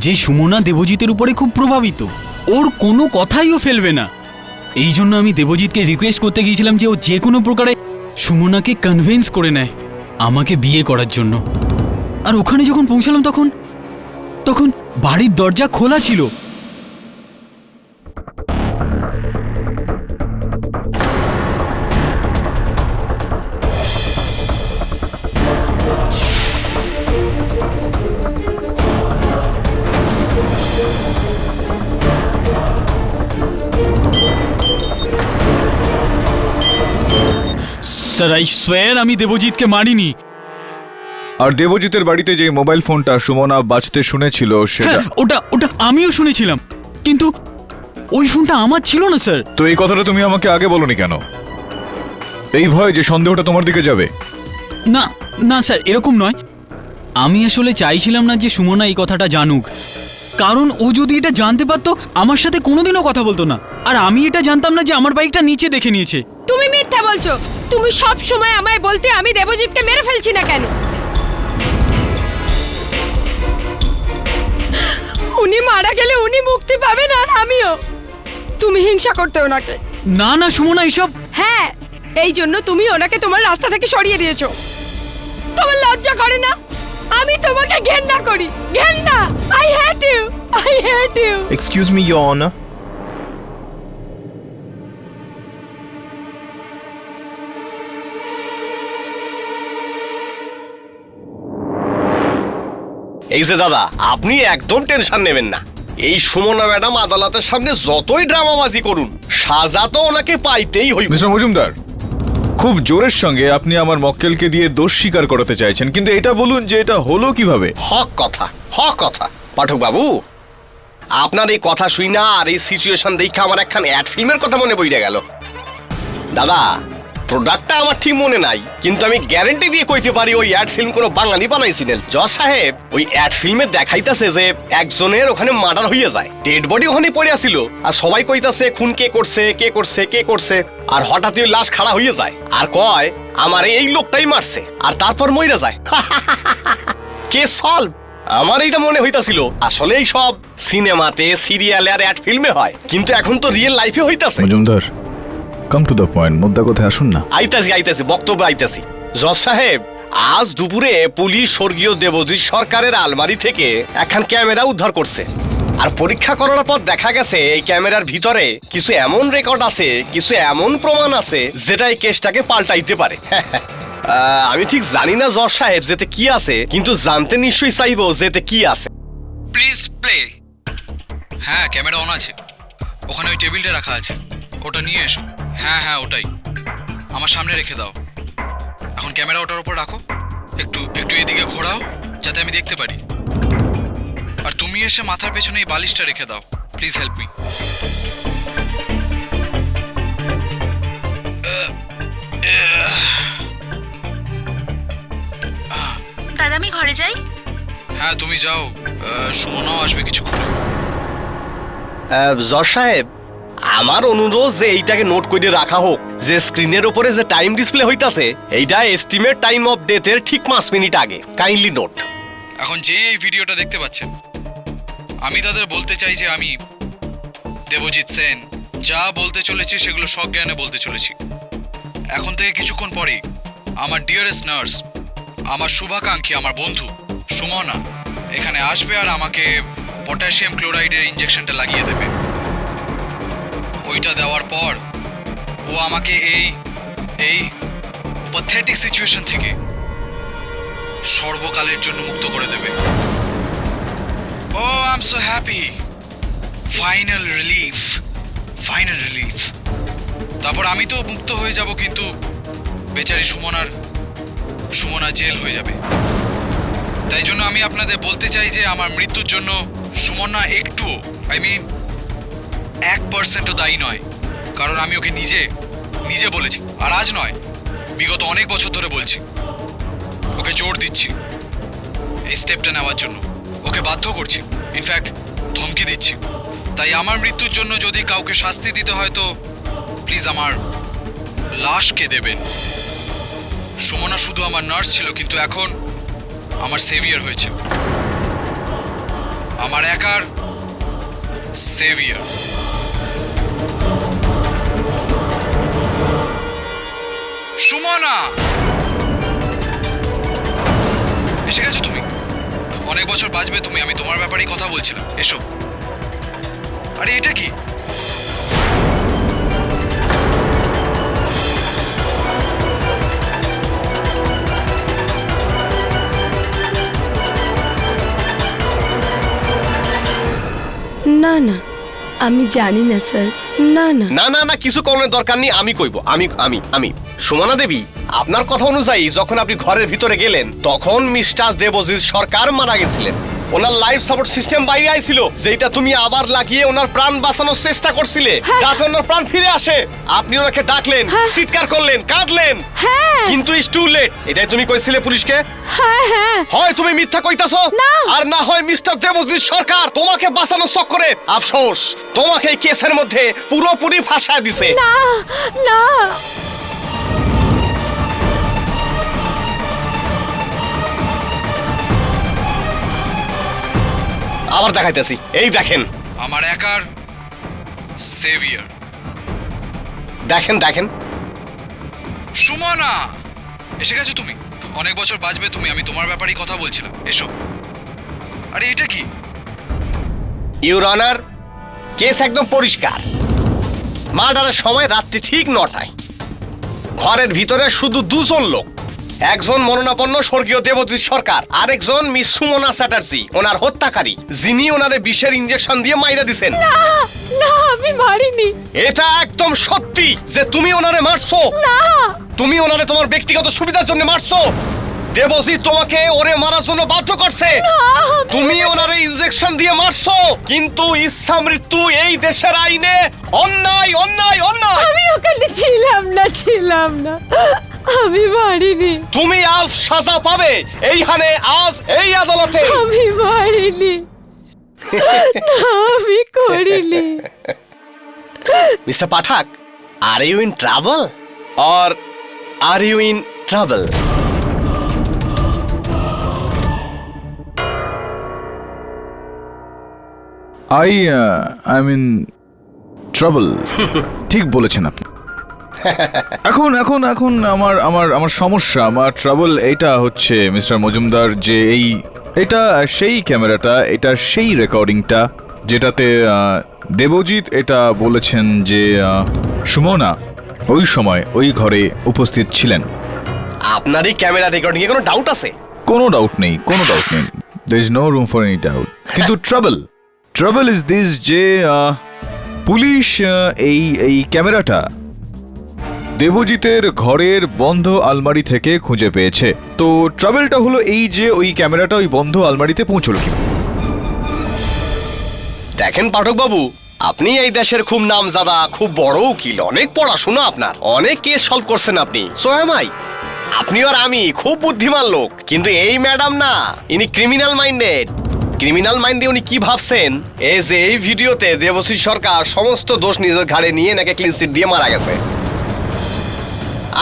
যে সুমনা দেবজিতের উপরে খুব প্রভাবিত, ওর কোনো কথাই ও ফেলবে না। এই জন্য আমি দেবজিৎকে রিকোয়েস্ট করতে গিয়েছিলাম যে ও যে কোনো প্রকারে সুমনাকে কনভিন্স করে নেয় আমাকে বিয়ে করার জন্য। আর ওখানে যখন পৌঁছালাম তখন বাড়ির দরজা খোলা ছিল। স্যার আই সোয়ার আমি দেবজিৎকে মারিনি। আর দেবজিতের বাড়িতে যে মোবাইল ফোনটা সুমনা বাজতে শুনেছিল সেটা হ্যাঁ, ওটা ওটা আমিও শুনেছিলাম, কিন্তু ওই ফোনটা আমার ছিল না স্যার। তো এই কথাটা তুমি আমাকে আগে বলনি কেন? এই ভয় যে সন্দেহটা তোমার দিকে যাবে? না না স্যার, এরকম নয়। আমি আসলে চাইছিলাম না যে সুমনা এই কথাটা জানুক, কারণ ও যদি এটা জানতে পারতো আমার সাথে কোনোদিনও কথা বলতো না। আর আমি এটা জানতাম না যে আমার বাইকটা নিচে দেখে নিয়েছে। তুমি মিথ্যা বলছো। তুমি সব সময় আমায় বলতে আমি দেবজিৎকে মেরে ফেলছি না কেন? উনি মারা গেলে উনি মুক্তি পাবেন আর আমিও। তুমি হিংসা করতে ওনাকে। না না সুমনা, এসব হ্যাঁ, এই জন্য তুমি ওনাকে তোমার রাস্তা থেকে সরিয়ে দিয়েছো। তোমার লজ্জা করে না? আমি তোমাকে ঘেন্না করি, ঘেন্না। I hate you, I hate you. Excuse me your honour. এই যে দাদা, আপনি একদম টেনশন নেবেন না। এই সুমনা ম্যাডাম আদালতের সামনে যতই ড্রামাবাজি করুন, সাজা তো ওনাকে পাইতেই হইবে। মিস্টার মজুমদার, খুব জোরের সঙ্গে আপনি আমার মক্কেলকে দিয়ে দোষ স্বীকার করাতে চাইছেন, কিন্তু এটা বলুন যে এটা হলো কিভাবে? হক কথা পাঠক বাবু, আপনার এই কথা শুই না আর এই সিচুয়েশন দেখে আমার একখান অ্যাড ফিল্মের কথা মনে পড়ে গেল। দাদা, প্রোডাক্টটা আমার ঠিক মনে নাই, কিন্তু আমি গ্যারান্টি দিয়ে কইতে পারি ওই অ্যাড ফিল্ম কোনো বাঙালি বানাইছিলেন। জজ সাহেব, ওই অ্যাড ফিল্মে দেখাইতাছে যে একজনের ওখানে মার্ডার হইয়া যায়, ডেড বডি ওখানে পড়ে আছিল, আর সবাই কইতাছে খুন কে করছে কে করছে কে করছে, আর হঠাৎই ওই লাশ খাড়া হইয়া যায় আর কয় আমার এই লোকটাই মারছে, আর তারপর মইরা যায়। কে সলভ? আমার এইটা মনে হইতাছিল আসলে এই সব সিনেমাতে, সিরিয়ালে আর অ্যাড ফিল্মে হয়, কিন্তু এখন তো রিয়েল লাইফে হইতাছে। Majumdar, come to the point, মুদ্রা কোথায় আসুন না। আইতাছি বক্তব্য আইতাছি। জজ সাহেব, আজ দুপুরে পুলিশ স্বর্গীয় দেবজিৎ সরকারের আলমারি থেকে একখান ক্যামেরা উদ্ধার করছে, আর পরীক্ষা করার পর দেখা গেছে এই ক্যামেরার ভিতরে কিছু এমন রেকর্ড আছে, কিছু এমন প্রমাণ আছে যেটা এই কেসটাকে পাল্টাইতে পারে। আমি ঠিক জানি না জজ সাহেব যেতে কি আছে, কিন্তু জানতে নিশ্চয়ই চাইবো যেতে কি আছে। Please play. হ্যাঁ, ক্যামেরা অন আছে, ওখানে ওই টেবিলটা রাখা আছে, ওটা নিয়ে এসো। হ্যাঁ হ্যাঁ, ওটাই আমার সামনে রেখে দাও। এখন ক্যামেরা ওটার উপর রাখো, একটু একটু এদিকে ঘোরাও যাতে আমি দেখতে পারি। আর তুমি এসে মাথার পেছনে এই বালিশটা রেখে দাও। Please help me. দাদা আমি ঘরে যাই। হ্যাঁ তুমি যাও, সুমনাও আসবে কিছুক্ষণ। জজ সাহেব, আমার অনুরোধ যে এইটাকে নোট করে রাখা হোক যে স্ক্রিনের উপরে যে টাইম ডিসপ্লে হইতাছে এইটা এস্টিমেট টাইম অফ ডেথের ঠিক 5 মিনিট আগে। Kindly note. এখন যে এই ভিডিওটা দেখতে পাচ্ছেন, আমি তাদের বলতে চাই যে আমি দেবজিৎ সেন যা বলতে চলেছি সেগুলো সজ্ঞানে বলতে চলেছি। এখন থেকে কিছুক্ষণ পরেই আমার ডিয়ারেস্ট নার্স, আমার শুভাকাঙ্ক্ষী, আমার বন্ধু সুমনা এখানে আসবে আর আমাকে পটাশিয়াম ক্লোরাইডের ইঞ্জেকশনটা লাগিয়ে দেবে। ওইটা দেওয়ার পর ও আমাকে এই প্যাথেটিক সিচুয়েশন থেকে সর্বকালের জন্য মুক্ত করে দেবে। Oh I am so happy. Final relief. তারপর আমি তো মুক্ত হয়ে যাব, কিন্তু বেচারি সুমনা জেল হয়ে যাবে। তাই জন্য আমি আপনাদের বলতে চাই যে আমার মৃত্যুর জন্য সুমনা একটুও, 1% দায়ী নয়, কারণ আমি ওকে নিজে বলেছি, আর আজ নয়, বিগত অনেক বছর ধরে বলছি। ওকে জোর দিচ্ছি এই স্টেপটা নেওয়ার জন্য, ওকে বাধ্য করছি, ইনফ্যাক্ট ধমকি দিচ্ছি। তাই আমার মৃত্যুর জন্য যদি কাউকে শাস্তি দিতে হয় তো প্লিজ আমার লাশকে দেবেন। সুমনা শুধু আমার নার্স ছিল, কিন্তু এখন আমার সেভিয়ার হয়েছে, আমার একার সেভিয়ার। সুমনা, এসে গেছো তুমি? অনেক বছর বাঁচবে তুমি, আমি তোমার ব্যাপারেই কথা বলছিলাম। এসো। আরে এটা কি? না না, আমি জানি না স্যার। না না না না না, কিছু করার দরকার নেই, আমি কইব। আমি সুমনা দেবী, আপনার কথা অনুযায়ী যখন আপনি ঘরের ভিতরে গেলেন তখন মিস্টার দেবজিৎ সরকার মারা গেছিলেন। ওনার লাইফ সাপোর্ট সিস্টেম বাইরে আইছিল, যেটা তুমি আবার লাগিয়ে ওনার প্রাণ বাঁচানোর চেষ্টা করছিলে যাতে ওনার প্রাণ ফিরে আসে। আপনি ওনাকে ডাকলেন, চিৎকার করলেন, কাঁদলেন, কিন্তু ইটস টু লেট। এটাই তুমি কইছিলে পুলিশকে? হয় তুমি মিথ্যা কইতাছো, আর না হয় মিস্টার দেবজিৎ সরকার তোমাকে বাঁচানোর চক্করে আফসোস তোমাকে এই কেসের মধ্যে পুরোপুরি ফাঁসায় দিছে। না না, আবার দেখাইতেছি, এই দেখেন আমার একার সেভিয়ার। দেখেন দেখেন। সুমনা, এসে গেছো তুমি? অনেক বছর বাঁচবে তুমি, আমি তোমার ব্যাপারেই কথা বলছিলাম। এসো। আরে এটা কি? ইউর অনার, কেস একদম পরিষ্কার। মার্ডারের সময় রাত্রি ঠিক 9টায় ঘরের ভিতরে শুধু দুজন লোক, একজন মরণাপন্ন স্বর্গীয় দেবজিৎ সরকার, আরেকজন মিস সুমনা চ্যাটার্জি, ওনার হত্যাকারী, যিনি ওনারে বিষের ইনজেকশন দিয়ে মাইরা দিছেন। না আমি মারিনি। এটা একদম সত্যি যে তুমি ওনারে মারছো। না, তুমি ওনারে তোমার ব্যক্তিগত সুবিধার জন্য মারছো। দেবজিৎ তোমাকে ওরে মারার জন্য বাধ্য করছে। তুমি ওনারে ইনজেকশন দিয়ে মারছো, কিন্তু ইচ্ছা মৃত্যু এই দেশের আইনে অন্যায় অন্যায় অন্যায়। আমি ওখানে ছিলাম না, আমি মারিনি। তুমি আজ সাজা পাবে এইখানে, আজ এই আদালতে। আমি মারিনি, আমি করিনি। Mister Pathak, are you in trouble or are you in trouble? I mean trouble. ঠিক বলেছেন আপনি। এখন এখন এখন আমার আমার আমার সমস্যা, আমার ট্রাবল এইটা হচ্ছে মিস্টার মজুমদার, যে এটা সেই ক্যামেরাটা, এটা সেই রেকর্ডিংটা যেটাতে দেবজিৎ এটা বলেছেন যে সুমনা ওই সময় ওই ঘরে উপস্থিত ছিলেন। আপনার এই ক্যামেরা রেকর্ডিং এ কোনো ডাউট আছে? কোনো ডাউট নেই, কোনো ডাউট নেই। There is no room for any doubt. কিন্তু ট্রাবল ইজ দিস যে পুলিশ এই ক্যামেরাটা দেবজিতের ঘরের বন্ধ আলমারি থেকে খুঁজে পেয়েছে। তো ট্রাভেলটা হলো এই যে ওই ক্যামেরাটা ওই বন্ধ আলমারিতে পৌঁছলো কি। দেখেন পাঠক বাবু, আপনি এই দেশের খুব নামজাদা, খুব বড় উকিল, অনেক পড়াশোনা আপনার, অনেক কেস সলভ করছেন আপনি। So am I. আপনি আর আমি খুব বুদ্ধিমান লোক, কিন্তু এই ম্যাডাম না, ইনি ক্রিমিনাল মাইন্ডেড। ক্রিমিনাল মাইন্ড দিয়ে উনি কি ভাবছেন, এই যে এই ভিডিওতে দেবশ্রী সরকার সমস্ত দোষ নিজের ঘাড়ে নিয়ে নাকি ক্লিন চিট দিয়ে মারা গেছে।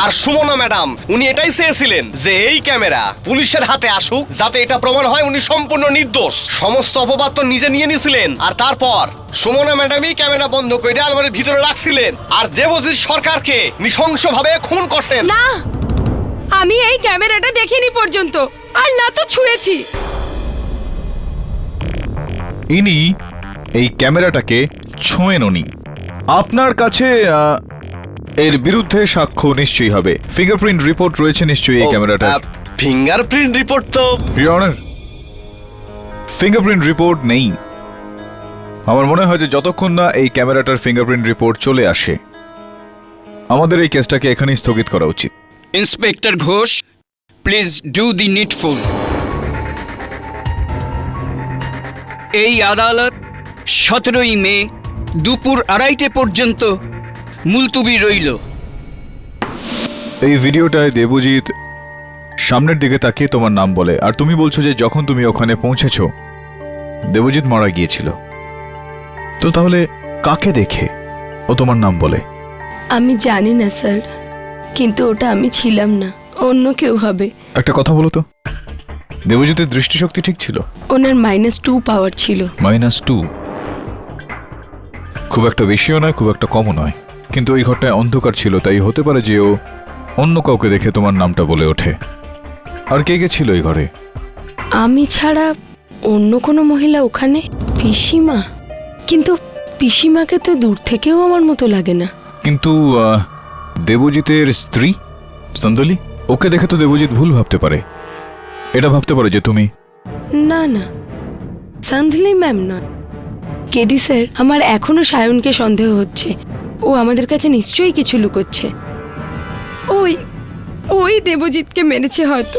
আর সুমনা ম্যাডাম উনি এটাই চেয়েছিলেন যে এই ক্যামেরা পুলিশের হাতে আসুক, যাতে এটা প্রমাণ হয় উনি সম্পূর্ণ নির্দোষ। সমস্ত অপবাদ তো নিজে নিয়ে নিয়েছিলেন, আর তারপর সুমনা ম্যাডামই ক্যামেরা বন্ধ করে আলমারির ভিতরে রাখছিলেন, আর দেবজিৎ সরকারকে নৃশংসভাবে খুন করছেন। না, আমি এই ক্যামেরাটা দেখিনি পর্যন্ত, আর না তো ছুঁয়েছি। ইনি এই ক্যামেরাটাকে ছোঁয়েননি। আপনার কাছে এর বিরুদ্ধে সাক্ষ্য নিশ্চয়ই হবে। ফিঙ্গারপ্রিন্ট রিপোর্ট রয়েছে নিশ্চয়ই এই ক্যামেরাটা। ফিঙ্গারপ্রিন্ট রিপোর্ট তো ইওর অনার, ফিঙ্গারপ্রিন্ট রিপোর্ট নেই। আমার মনে হয় যে যতক্ষণ না এই ক্যামেরাটার ফিঙ্গারপ্রিন্ট রিপোর্ট চলে আসে, আমাদের এই কেসটাকে এখানেই স্থগিত করা উচিত। Inspector Ghosh, please do the needful. এই আদালত 17ই মে দুপুর 2:30 পর্যন্ত মুলতুবি রইল। এই ভিডিওটায় দেবজিৎ সামনের দিকে তাকিয়ে তোমার নাম বলে, আর তুমি বলছো যে যখন তুমি ওখানে পৌঁছেছো দেবজিৎ মারা গিয়েছিল। তো তাহলে কাকে দেখে ও তোমার নাম বলে? আমি জানি না স্যার, কিন্তু ওটা আমি ছিলাম না, অন্য কেউ হবে। একটা কথা বলো তো, দেবজিতের দৃষ্টিশক্তি ঠিক ছিল? ওনার -2 পাওয়ার ছিল। -2? খুব একটা বেশিও নয়, খুব একটা কমও নয়। কিন্তু ওই ঘরটায় অন্ধকার ছিল, তাই হতে পারে যে ও অন্য কাউকে দেখে তোমার নামটা বলে ওঠে। আর কে কে ছিল এই ঘরে? আমি ছাড়া অন্য কোনো মহিলা ওখানে? পিসিমা, কিন্তু পিসিমাকে তো দূর থেকেও আমার মতো লাগে না। কিন্তু দেবজিতের স্ত্রী সন্দলি, ওকে দেখে তো দেবজিৎ ভুল ভাবতে পারে। এটা ভাবতে পারে যে তুমি। না না, সান্ধলি ম্যাম নয়। কেডি স্যার, আমার এখনো সায়নকে সন্দেহ হচ্ছে। ও আমাদের কাছে নিশ্চয়ই কিছু লুকোচ্ছে। ওই দেবজিৎকে মেরেছে হয়তো।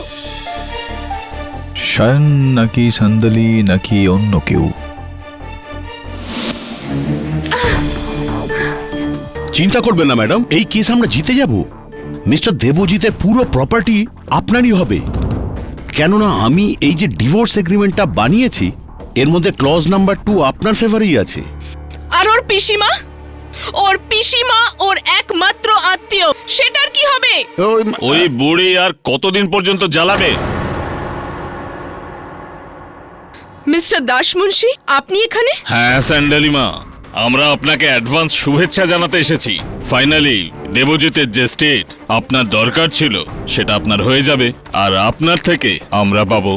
সায়ন নাকি সান্দালি নাকি অন্য কেউ? চিন্তা করবেন না ম্যাডাম, এই কেস আমরা জিতে যাব। মিস্টার দেবজিতের পুরো প্রপার্টি আপনারই হবে, কেননা আমি এই যে ডিভোর্স এগ্রিমেন্টটা বানিয়েছি এর মধ্যে ক্লজ নাম্বার 2 আপনার ফেভারেই আছে। আর ওর পিসিমা, ওর একমাত্র আত্মীয়, সেটার কি হবে? ওই বুড়ি আর কতদিন পর্যন্ত জ্বালাবে? মিস্টার দাসমুন্সি, আপনি এখানে? হ্যাঁ স্যান্ডালিমা, আমরা আপনাকে অ্যাডভান্স শুভেচ্ছা জানাতে এসেছি। ফাইনালি দেবজিতের যে স্টেট আপনার দরকার ছিল সেটা আপনার হয়ে যাবে, আর আপনার থেকে আমরা পাবো।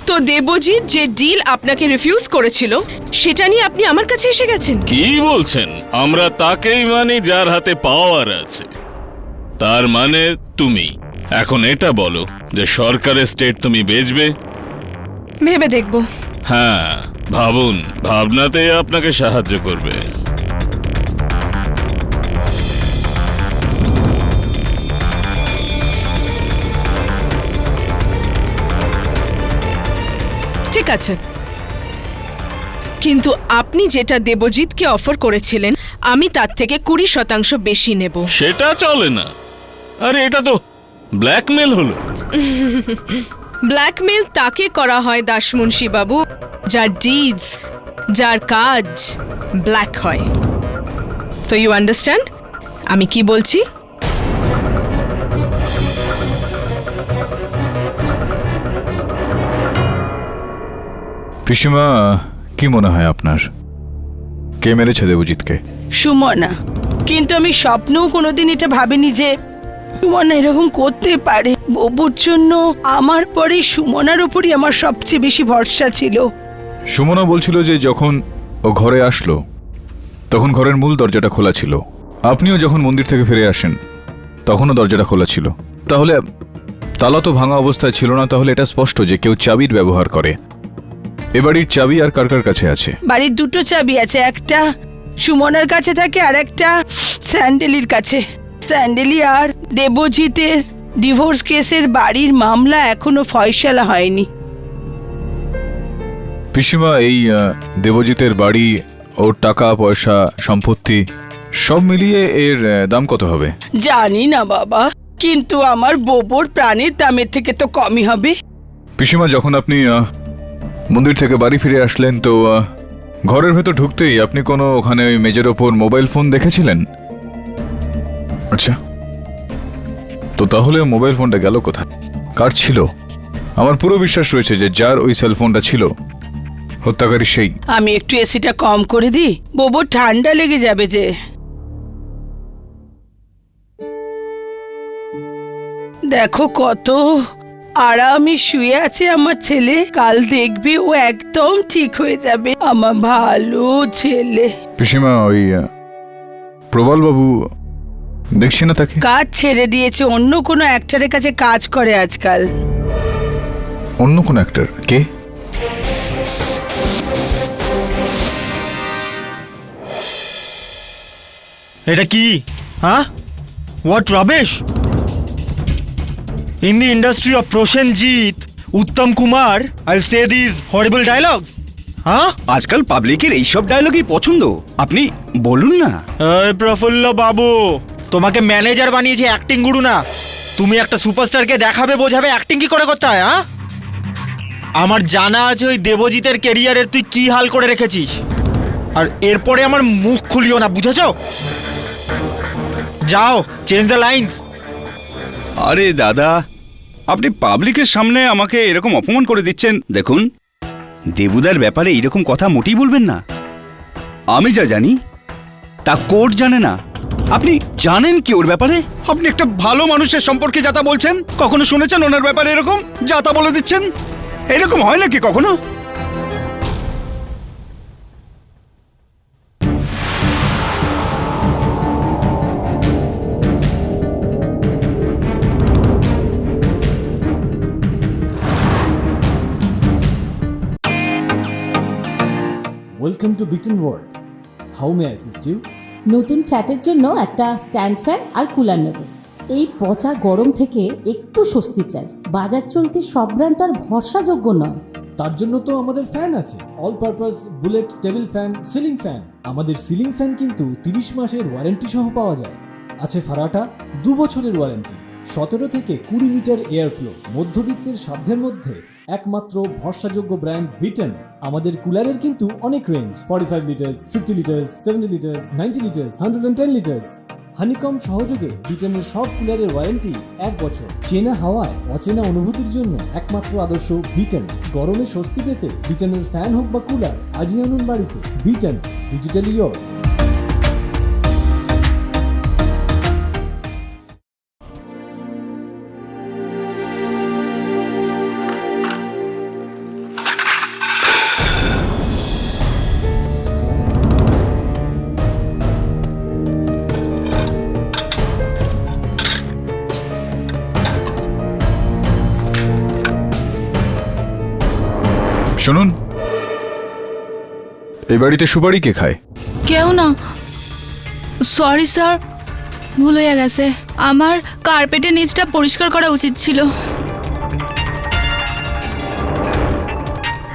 তো দেবজিৎ যে ডিল আপনাকে রিফিউজ করেছিল সেটা নিয়ে আপনি আমার কাছে এসে গেছেন? কি বলছেন? আমরা তাকেই মানি যার হাতে পাওয়ার আছে। তার মানে তুমি এখন এটা বলো যে সরকারের স্টেট তুমি বেচবে? ভেবে দেখব। হ্যাঁ ভাবুন, ভাবনাতে আপনাকে সাহায্য করবে। ঠিক আছে, কিন্তু আপনি যেটা দেবজিৎকে অফার করেছিলেন আমি তার থেকে 20% বেশি নেব। সেটা চলে না। আরে এটা তো ব্ল্যাকমেল হলো। ব্ল্যাকমেল তাকে করা হয় দাসমুন্সি বাবু যার ডিডস, যার কাজ ব্ল্যাক হয়। তো ইউ আন্ডারস্ট্যান্ড আমি কি বলছি? পিসিমা, কি মনে হয় আপনার, কে মেরেছে দেবজিৎকে? সুমনা, কিন্তু আমি স্বপ্নেও কোনোদিন এটা ভাবিনি যে সুমনা এরকম করতে পারে। ববুর জন্য আমার পরে সুমনার উপরই আমার সবচেয়ে বেশি ভরসা ছিল। সুমনা বলছিল যে যখন ও ঘরে আসলো তখন ঘরের মূল দরজাটা খোলা ছিল। আপনিও যখন মন্দির থেকে ফিরে আসেন তখনও দরজাটা খোলা ছিল। তাহলে তালা তো ভাঙা অবস্থায় ছিল না, তাহলে এটা স্পষ্ট যে কেউ চাবির ব্যবহার করে। এ বাড়ির চাবি আর কার কার কাছে আছে? বাড়ির দুটো চাবি আছে, একটা সুমনার কাছে থাকে আর একটা স্যান্ডেলির কাছে। স্যান্ডেলি আর দেবজিতের ডিভোর্স কেসের বাড়ির মামলা এখনো ফয়সালা হয়নি। পিসিমা, এই দেবজিতের বাড়ি, ওর টাকা পয়সা সম্পত্তি সব মিলিয়ে এর দাম কত হবে? জানি না বাবা, কিন্তু আমার ববুর প্রাণের দামের থেকে তো কমই হবে। পিসিমা, যখন আপনি মন্দির থেকে বাড়ি ফিরে আসলেন তো ঘরের ভেতর ঢুকতেই আপনি কোনো ওখানে ওই মেজের ওপর মোবাইল ফোন দেখেছিলেন? আচ্ছা, তো তাহলে মোবাইল ফোনটা গেল কোথায়, কার ছিল? আমার পুরো বিশ্বাস রয়েছে যে যার ওই সেলফোনটা ছিল হত্যাকারী সেই। আমি একটু এসিটা কম করে দিই, ববুর ঠান্ডা লেগে যাবে যে। দেখো কত আরামে শুয়ে আছে আমার ছেলে, কাল দেখবি ও একদম ঠিক হয়ে যাবে। আমার ভালো ছেলে। পিসিমা, ওই প্রবল বাবু দেখছি না তাকে। কাজ ছেড়ে দিয়েছে, অন্য কোনো অ্যাক্টরের কাছে কাজ করে আজকাল। অন্য কোন অ্যাক্টর? কে? এটা কি? হ্যাঁ, what রাবেশ? In the industry of Prosenjit, Uttam Kumar, I'll say these horrible dialogues. হ্যাঁ, আজকাল পাবলিকের এইসব ডায়লগই পছন্দ। আপনি বলুন না। এই প্রফুল্ল বাবু, তোমাকে ম্যানেজার বানিয়েছে, অ্যাক্টিং গুরু না। তুমি একটা সুপারস্টারকে দেখাবে বোঝাবে অ্যাক্টিং কি করে করতে হয়। হ্যাঁ, আমার জানা আছে ওই দেবজিতের ক্যারিয়ারের তুই কি হাল করে রেখেছিস, আর এরপরে আমার মুখ খুলিও না, বুঝেছ? যাও, চেঞ্জ দ্য লাইনস। আরে দাদা, আপনি পাবলিকের সামনে আমাকে এরকম অপমান করে দিচ্ছেন। দেখুন, দেবুদার ব্যাপারে এইরকম কথা মোটেই বলবেন না। আমি যা জানি তা কোর্ট জানে না। আপনি জানেন কি ওর ব্যাপারে? আপনি একটা ভালো মানুষের সম্পর্কে যা তা বলছেন। কখনো শুনেছেন ওনার ব্যাপারে এরকম যা তা বলে দিচ্ছেন? এরকম হয় নাকি কখনো? Welcome to beaten world. How may I assist you? নতুন ফ্ল্যাটের জন্য একটা স্ট্যান্ড ফ্যান আর কুলার নেব। এই পচা গরম থেকে একটু স্বস্তি চাই। বাজার চলতে সব ব্র্যান্ড তো আর ভরসাযোগ্য নয়। তার জন্য তো আমাদের ফ্যান আছে, all purpose bullet table fan, ceiling fan. আমাদের সিলিং ফ্যান কিন্তু 30 মাসের ওয়ারেন্টি সহ পাওয়া যায়। আছে ফারাটা 2 বছরের ওয়ারেন্টি, 17 থেকে 20 মিটার এয়ার ফ্লো, মধ্যবিত্তের সাধ্যের মধ্যে একমাত্র ভরসাযোগ্য ব্র্যান্ড বিটেন। আমাদের কুলারের কিন্তু অনেক range, 45 litres, 50 litres, 70 litres, 90 litres, 110 litres. Honeycomb সহযোগে বিটেনের সব কুলারের ওয়ারেন্টি 1 বছর। চেনা হাওয়ায় অচেনা অনুভূতির জন্য একমাত্র আদর্শ বিটেন। গরমে স্বস্তি পেতে বিটেনের ফ্যান হোক বা কুলার আজই আনুন বাড়িতে। বিটেন, ডিজিটালি ইয়ার্স। শুনুন, এই বাড়িতে সুপারি কে খায়? কেউ না। সরি স্যার, ভুল হয়ে গেছে। আমার কার্পেটের নিচটা পরিষ্কার করা উচিত ছিল।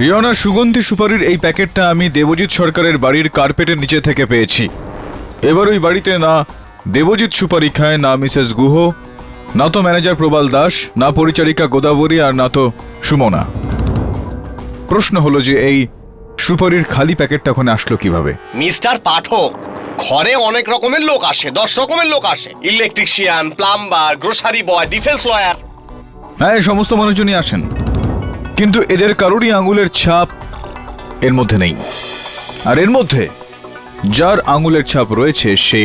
রিয়না, সুগন্ধি সুপারির এই প্যাকেটটা আমি দেবজিৎ সরকারের বাড়ির কার্পেটের নিচে থেকে পেয়েছি। এবার ওই বাড়িতে না দেবজিৎ সুপারি খায়, না মিসেস গুহ, না তো ম্যানেজার প্রবাল দাস, না পরিচারিকা গোদাবরী, আর না তো সুমনা। প্রশ্ন হলো যে এই সুপারির খালি প্যাকেটটা ওখানে আসলো কিভাবে? মিস্টার পাঠক, ঘরে অনেক রকমের লোক আসে, 10 রকমের লোক আসে। ইলেকট্রিশিয়ান, প্লাম্বার, গ্রোসারি বয়, ডিফেন্স লয়ার। হ্যাঁ, এই সমস্ত মানুষজনই আসেন, কিন্তু এদের কারোরই আঙুলের ছাপ এর মধ্যে নেই। আর এর মধ্যে যার আঙুলের ছাপ রয়েছে সে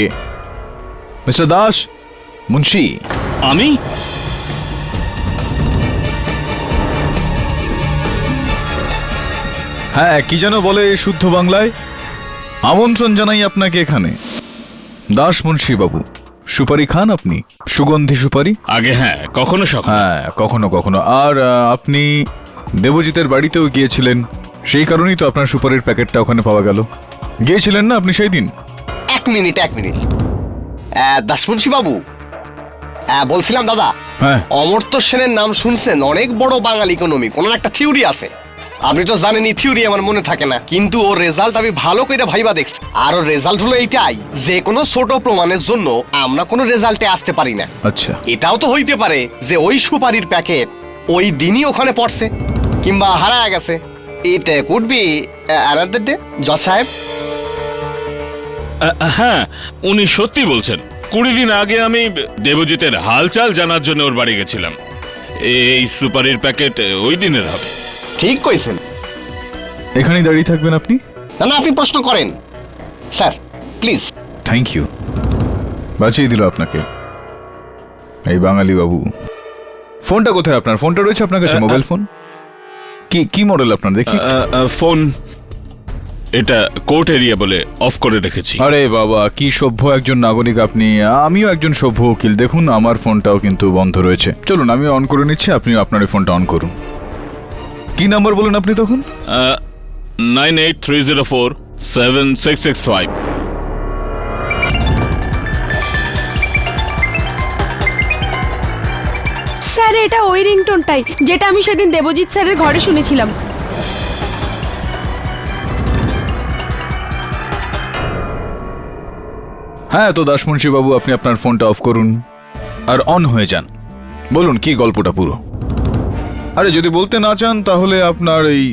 মিস্টার দাস মুন্সি। আমি? হ্যাঁ, কি যেন বলে শুদ্ধ বাংলায়? আমন্ত্রণ জানাই আপনাকে এখানে। দাস মুন্সি বাবু, সুপারি খান আপনি? সুগন্ধি সুপারি? আগে হ্যাঁ, কখনো হ্যাঁ, কখনো কখনো। আর আপনি দেবজিতের বাড়িতেও গিয়েছিলেন, সেই কারণেই তো আপনার সুপারির প্যাকেটটা ওখানে পাওয়া গেল। গিয়েছিলেন না আপনি সেই দিন? এক মিনিট। দাসমুন্সি বাবু, বলছিলাম দাদা, হ্যাঁ, অমর্ত্য সেনের নাম শুনছেন? অনেক বড় বাঙালি ইকোনমিক। ওনার একটা থিওরি আছে, আপনি তো জানেনই থিওরি আমার মনে থাকে না, কিন্তু ওর রেজাল্ট আমি ভালো করে ভাইবা দেখছি। আর ওর রেজাল্ট হলো এইটাই যে কোনো ছোট প্রমাণের জন্য আমরা কোনো রেজাল্টে আসতে পারি না। আচ্ছা, এটাও তো হইতে পারে যে ওই সুপারির প্যাকেট ওই দিনই ওখানে পড়ছে কিংবা হারায় গেছে। এটা কুড বি অ্যানাদার ডে। জজ সাহেব, হ্যাঁ, উনি সত্যি বলছেন। 20 দিন আগে আমি দেবজিতের হালচাল জানার জন্য ওর বাড়ি গেছিলাম। এই সুপারির প্যাকেট ওই দিনের হবে। ঠিক কইছেন। এখানেই দাঁড়িয়ে থাকবেন আপনি? না, আপনি প্রশ্ন করেন স্যার, প্লিজ। থ্যাংক ইউ, বাঁচিয়ে দিল আপনাকে এই বাঙালি বাবু। ফোনটা কোথায় আপনার? ফোনটা রয়েছে আপনার কাছে? Mobile phone? কি মডেল আপনার দেখি? ফোন এটা কোর্ট এরিয়া বলে অফ করে রেখেছি। আরে বাবা, কি সভ্য একজন নাগরিক আপনি। আমিও একজন সভ্য উকিল। দেখুন, আমার ফোনটাও কিন্তু বন্ধ রয়েছে। চলুন, আমি অন করে নিচ্ছি, আপনি আপনার এই ফোনটা অন করুন। কি নাম্বার বলেন আপনি তখন? 9830476665। স্যার, এটা ওই রিংটোনটাই যেটা আমি সেদিন দেবজিৎ স্যারের ঘরে শুনেছিলাম। হ্যাঁ, তো দাসমুন্সি বাবু, আপনি আপনার ফোনটা অফ করুন আর অন হয়ে যান। বলুন কি গল্পটা পুরো। আরে যদি বলতে না চান তাহলে আপনার এই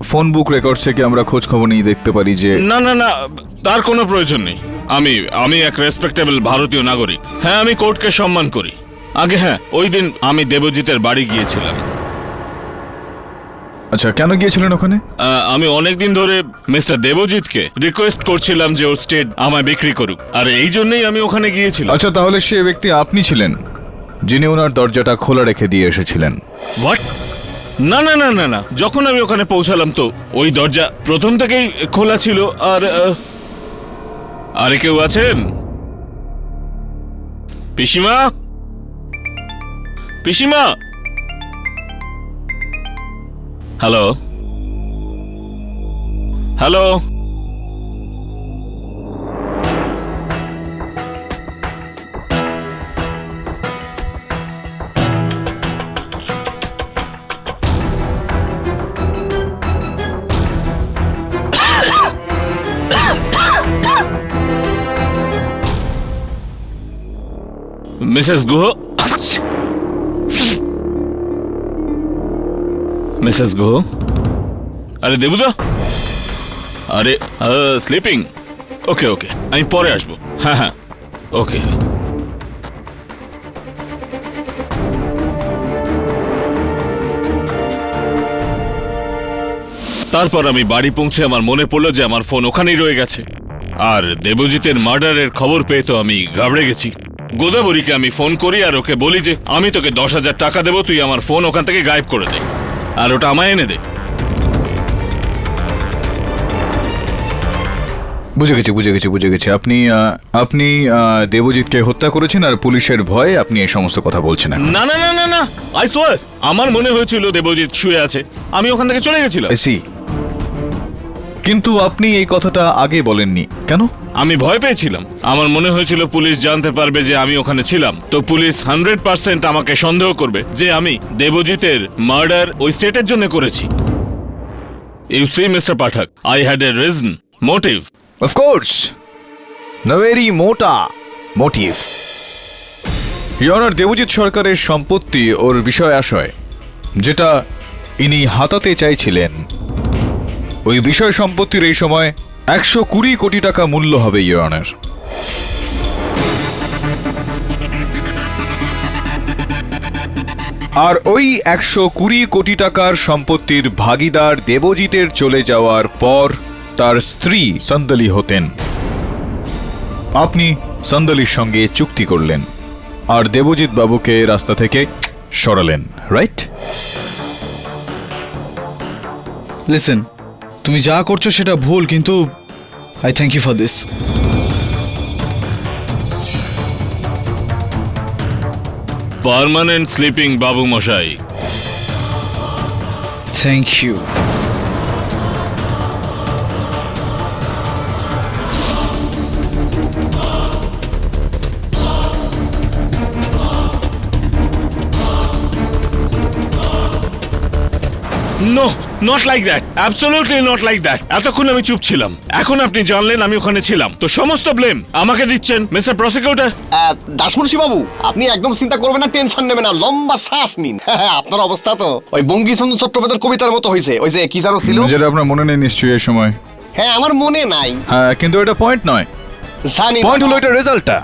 ফোন বুক রেকর্ডস থেকে আমরা খোঁজ খবর নিয়ে দেখতে পারি যে। না, তার কোনো প্রয়োজন নেই। আমি এক রেসপেক্টেবল ভারতীয় নাগরিক। হ্যাঁ, আমি কোর্টকে সম্মান করি। আগে হ্যাঁ, ওই দিন আমি দেবজিতের বাড়ি গিয়েছিলাম। আচ্ছা, কেন গিয়েছিলেন ওখানে? আমি অনেকদিন ধরে মিস্টার দেবজিৎকে রিকোয়েস্ট করছিলাম যে ওর স্টেট আমায় বিক্রি করুক, আর এই জন্যই আমি ওখানে গিয়েছিলাম। আচ্ছা, তাহলে সে ব্যক্তি আপনি ছিলেন যিনি ওনার দরজাটা খোলা রেখে দিয়ে এসেছিলেন? হোয়াট? না, যখন আমি ওখানে পৌঁছালাম তো ওই দরজা প্রথম থেকেই খোলা ছিল। আর কেউ আছেন? পিসিমা? Hello? Mrs Guha, Mrs Guha, আরে দেবুদা, আরে স্লিপিং, ওকে ওকে, আমি পরে আসবো। হ্যাঁ হ্যাঁ, ওকে। তারপর আমি বাড়ি পৌঁছে আমার মনে পড়লো যে আমার ফোন ওখানেই রয়ে গেছে। আর দেবজিতের মার্ডারের খবর পেয়ে তো আমি ঘাবড়ে গেছি। গোদাবরীকে আমি ফোন করি আর ওকে বলি যে আমি তোকে 10,000 টাকা দেবো, তুই আমার ফোন ওখান থেকে গায়েব করে দে আর ওটা আমায় এনে দে। বুঝে গেছি আপনি দেবজিৎকে হত্যা করেছেন আর পুলিশের ভয়ে আপনি এই সমস্ত কথা বলছেন। না না না না না, আই সোয়ার, আমার মনে হয়েছিল দেবজিৎ শুয়ে আছে, আমি ওখান থেকে চলে গেছিলাম। কিন্তু আপনি এই কথাটা আগে বলেননি কেন? আমি ভয় পেয়েছিলাম, আমার মনে হয়েছিল পুলিশ জানতে পারবে যে আমি ওখানে ছিলাম, তো পুলিশ 100% আমাকে সন্দেহ করবে যে আমি দেবজিতের মার্ডার ওই সেটের জন্য করেছি। You see mister Pathak, I had a reason, motive. Of course, a very motive. Your Honor, Debjit সরকারের সম্পত্তি ওর বিষয় আশয় যেটা ইনি হাতাতে চাইছিলেন, ওই বিষয় সম্পত্তির এই সময় 120 কোটি টাকা মূল্য হবে, Your Honor। আর ওই 120 কোটি টাকার সম্পত্তির ভাগিদার দেবজিতের চলে যাওয়ার পর তার স্ত্রী সন্দলি হতেন। আপনি সন্দলির সঙ্গে চুক্তি করলেন আর দেবজিৎ বাবুকে রাস্তা থেকে সরালেন, রাইট? লিসেন, তুমি যা করছো সেটা ভুল, কিন্তু I thank you for this. Permanent sleeping বাবু মশাই। Thank you. No, not like that, absolutely not like that. এতক্ষণ আমি চুপ ছিলাম, এখন আপনি জানলেন আমি ওখানে ছিলাম, তো সমস্ত ব্লেম আমাকে দিচ্ছেন মিস্টার প্রসিকিউটর। দাসমুন্সি বাবু, আপনি একদম চিন্তা করবেন না, টেনশন নেবেন না, লম্বা শ্বাস নিন। আপনার অবস্থা তো ওই বঙ্কিমচন্দ্র চট্টোপাধ্যায়ের কবিতার মতো হয়েছে, ওই যে কি জানো ছিল, যেটা আপনার মনে নেই নিশ্চয়ই এই সময়। হ্যাঁ আমার মনে নাই। হ্যাঁ, কিন্তু এটা পয়েন্ট নয়, জানি পয়েন্ট হলো এটা রেজাল্টটা।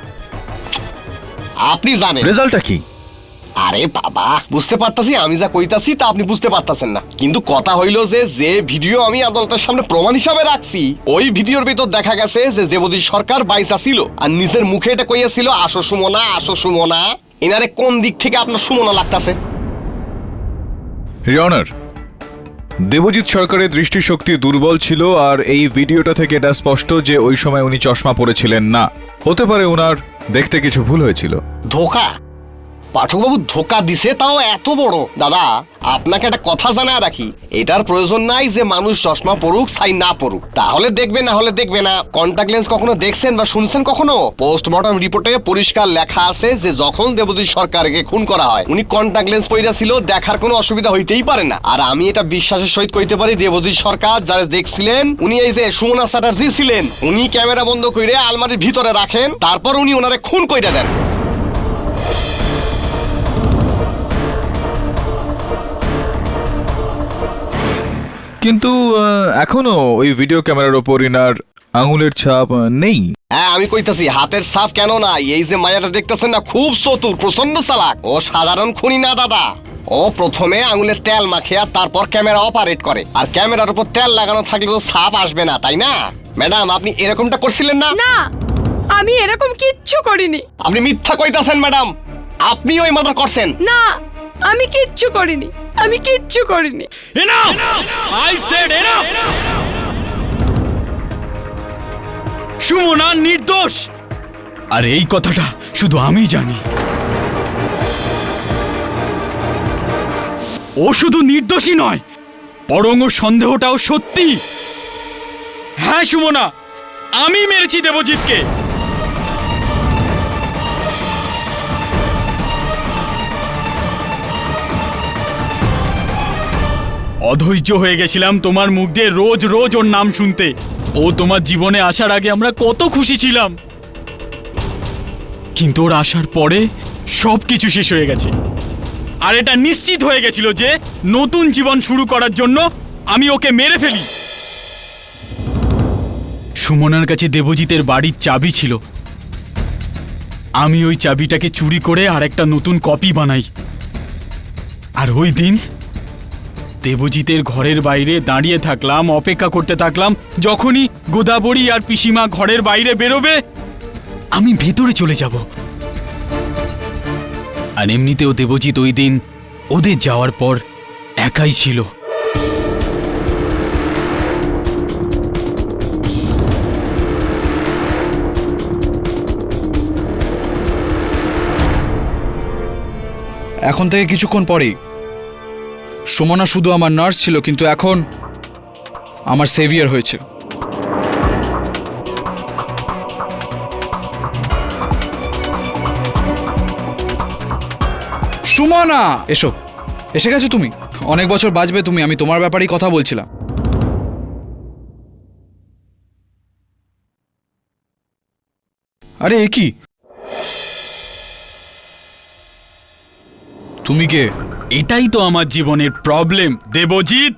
আপনি জানেন রেজাল্টটা কি? আরে বাবা, বুঝতে পারতাছি আমি যা কইতাছি তা আপনি বুঝতে পারতাছেন না, কিন্তু কথা হইল যে ভিডিও আমি আদালতের সামনে প্রমাণ হিসাবে রাখছি, ওই ভিডিওর ভিতর দেখা গেছে যে দেবজিৎ সরকার বাইসা ছিল আর নিজের মুখে এটা কইয়াছিল, আসো সুমনা, আসো সুমনা। এনারে কোন দিক থেকে আপনার সুমনা লাগতাছে? ইওর অনার, দেবজিৎ সরকারের দৃষ্টিশক্তি দুর্বল ছিল আর এই ভিডিওটা থেকে এটা স্পষ্ট যে ওই সময় উনি চশমা পরেছিলেন না। হতে পারে ওনার দেখতে কিছু ভুল হয়েছিল। ধোকা? পাঠকবাবু ধোকা দিছে, তাও এত বড়? দাদা, আপনাকে একটা কথা জানা রাখি, এটার প্রয়োজন নাই যে মানুষ চশমা পড়ুক চাই না পড়ুক, তাহলে দেখবে না হলে দেখবে না। কন্টাক্ট লেন্স কখনো দেখছেন বা শুনছেন কখনো? পোস্টমর্টম রিপোর্টে পরিষ্কার লেখা আছে যে যখন দেবজিৎ সরকারকে খুন করা হয় উনি কন্টাক্ট লেন্স পইরা ছিল, দেখার কোনো অসুবিধা হইতেই পারে না। আর আমি এটা বিশ্বাসের সহিত কইতে পারি, দেবজিৎ সরকার যারা দেখছিলেন উনি এই যে সুমনা চ্যাটার্জি ছিলেন, উনি ক্যামেরা বন্ধ করে আলমারির ভিতরে রাখেন, তারপর উনি ওনারে খুন কইরা দেন। কিন্তু এখনো ওই ভিডিও ক্যামেরার ওপর ইনার আঙুলের ছাপ নেই। হ্যাঁ আমি কইতাছি হাতের ছাপ কেন নাই, এই যে মায়াটা দেখতেছেন না, খুব চতুর, প্রচন্ড চালাক। ও সাধারণ খুনি না দাদা, ও প্রথমে আঙুলে তেল মাখে আর তারপর ক্যামেরা অপারেট করে, আর ক্যামেরার উপর তেল লাগানো থাকলে তো ছাপ আসবে না, তাই না? ম্যাডাম আপনি এরকমটা করছিলেন না? না, আমি এরকম কিচ্ছু করিনি। আপনি মিথ্যা কইতাছেন ম্যাডাম, আপনি ওই মার্ডার করছেন। না, আমি কিচ্ছু করিনি, আমি কিচ্ছু করিনি। Enough! I said enough! Sumana নির্দোষ, আর এই কথাটা শুধু আমি জানি। ও শুধু নির্দোষী নয়, বরং ওর সন্দেহটাও সত্যি। হ্যাঁ সুমনা, আমি মেরেছি দেবজিৎকে। অধৈর্য হয়ে গেছিলাম তোমার মুখ দিয়ে রোজ রোজ ওর নাম শুনতে। ও তোমার জীবনে আসার আগে আমরা কত খুশি ছিলাম, কিন্তু ওর আসার পরে সব কিছু শেষ হয়ে গেছে। আর এটা নিশ্চিত হয়ে গেছিল যে নতুন জীবন শুরু করার জন্য আমি ওকে মেরে ফেলি। সুমনার কাছে দেবজিতের বাড়ির চাবি ছিল। আমি ওই চাবিটাকে চুরি করে আর একটা নতুন কপি বানাই। আর ওই দিন দেবজিতের ঘরের বাইরে দাঁড়িয়ে থাকলাম, অপেক্ষা করতে থাকলাম। যখনই গোদাবরী আর পিসিমা ঘরের বাইরে বেরোবে আমি ভেতরে চলে যাব। আর এমনিতেও দেবজিৎ ওই দিন ওদের যাওয়ার পর একাই ছিল। এখন থেকে কিছুক্ষণ পরেই সুমনা শুধু আমার নার্স ছিল, কিন্তু এখন আমার সেভিয়ার হয়েছে। সুমনা, এসো। এসে গেছো তুমি? অনেক বছর বাঁচবে তুমি, আমি তোমার ব্যাপারেই কথা বলছিলাম। আরে এ কি? তুমি কে? এটাই তো আমার জীবনের problem Debjit.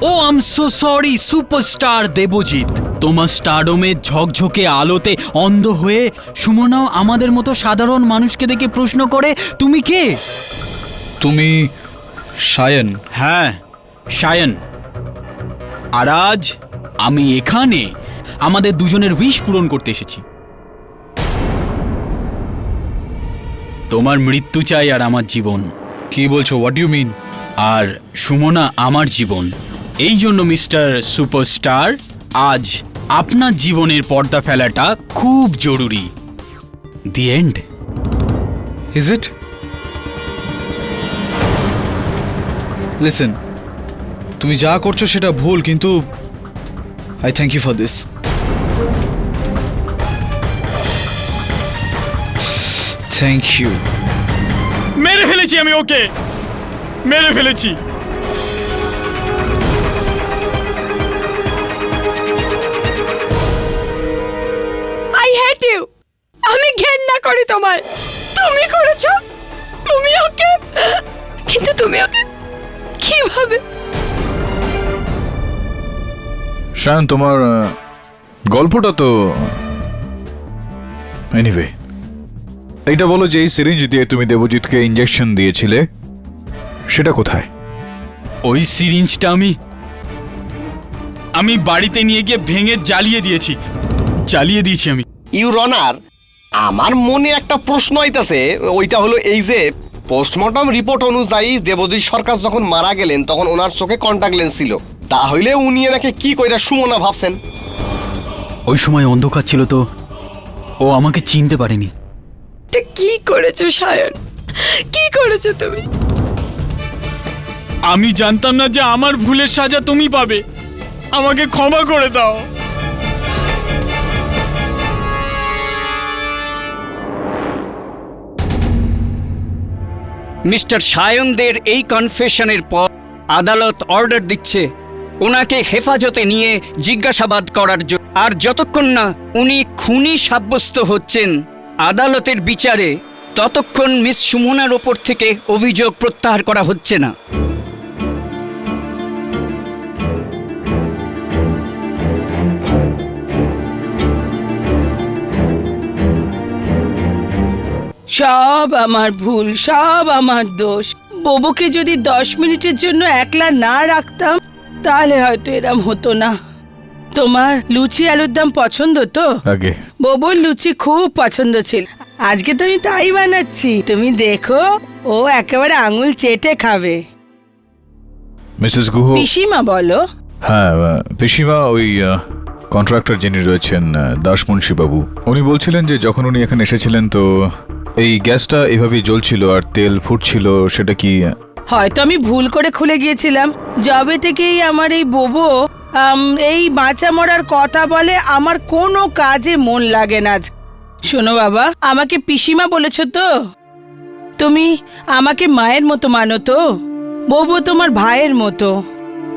Oh I am so sorry superstar Debjit. তোমার স্টারডমে ঝকঝকে আলোতে অন্ধ হয়ে সুমনাও আমাদের মতো সাধারণ মানুষকে দেখে প্রশ্ন করে তুমি কে? তুমি সায়ন? হ্যাঁ, সায়ন। আর আজ আমি এখানে আমাদের দুজনের উইশ পূরণ করতে এসেছি। তোমার মৃত্যু চাই আর আমার জীবন। কি বলছো? What do you mean? আর সুমনা আমার জীবন। এই জন্য মিস্টার সুপারস্টার, আজ আপনার জীবনের পর্দা ফেলাটা খুব জরুরি। The end. Is it? Listen, তুমি যা করছো সেটা ভুল, কিন্তু I thank you for this. Thank you. মেরে ফেলেছি আমি ওকে, মেরে ফেলেছি। I hate you. আমি ঘেন্না করি তোমায়। তুমি করেছো, তুমি ওকে, কিন্তু তুমি ওকে কিভাবে? শায়ন, তোমার গল্পটা তো এনিওয়ে, এইটা বলো যে এই সিরিঞ্জ দিয়ে তুমি দেবজিৎকে ইনজেকশন দিয়েছিলে সেটা কোথায়? ওই সিরিঞ্জটা আমি বাড়িতে নিয়ে গিয়ে ভেঙে জ্বালিয়ে দিয়েছি আমি। ইউর অনার, আমার মনে একটা প্রশ্ন আইতাছে। ওইটা হলো এই যে পোস্টমর্টম রিপোর্ট অনুযায়ী দেবজিৎ সরকার যখন মারা গেলেন তখন ওনার চোখে কন্টাক্ট লেন্স ছিল। তাহলে উনি এনাকে কি কইরা সুমনা ভাবছেন? ওই সময় অন্ধকার ছিল তো ও আমাকে চিনতে পারেনি। কি করেছো সায়ন? কি করেছো তুমি? আমি জানতাম না যে আমার ভুলের সাজা তুমি পাবে। আমাকে ক্ষমা করে দাও। মিস্টার সায়নদের এই কনফেশনের পর আদালত অর্ডার দিচ্ছে ওনাকে হেফাজতে নিয়ে জিজ্ঞাসাবাদ করার জন্য। আর যতক্ষণ না উনি খুনি সাব্যস্ত হচ্ছেন আদালতের বিচারে, ততক্ষণ মিস সুমনার ওপর থেকে অভিযোগ প্রত্যাহার করা হচ্ছে না। সব আমার ভুল, সব আমার দোষ। ববুকে যদি 10 মিনিটের জন্য একলা না রাখতাম তাহলে হয়তো এরম হতো না। তোমার লুচি আলুর দম পছন্দ তো? আগে ববুর লুচি খুব পছন্দ ছিল। আজকে তো আমি তাই বানাচ্ছি, তুমি দেখো। ও একেবারে আঙুল চেটে খাবে। মিসেস গুহ। পিসিমা বলো। হ্যাঁ, পিসিমা ওই কন্ট্রাক্টর যিনি রয়েছেন দাসমুন্সী বাবু, উনি বলছিলেন যে যখন উনি এখানে এসেছিলেন তো এই গ্যাসটা এভাবেই জ্বলছিল আর তেল ফুটছিল। সেটা কি? হয়তো আমি ভুল করে খুলে গিয়েছিলাম। যবে থেকেই আমার এই ববু এই বাঁচা মরার কথা বলে আমার কোনো কাজে মন লাগে না। শোনো বাবা, আমাকে পিসিমা বলেছো তো? তুমি আমাকে মায়ের মতো মানো তো? ববু তোমার ভাইয়ের মতো।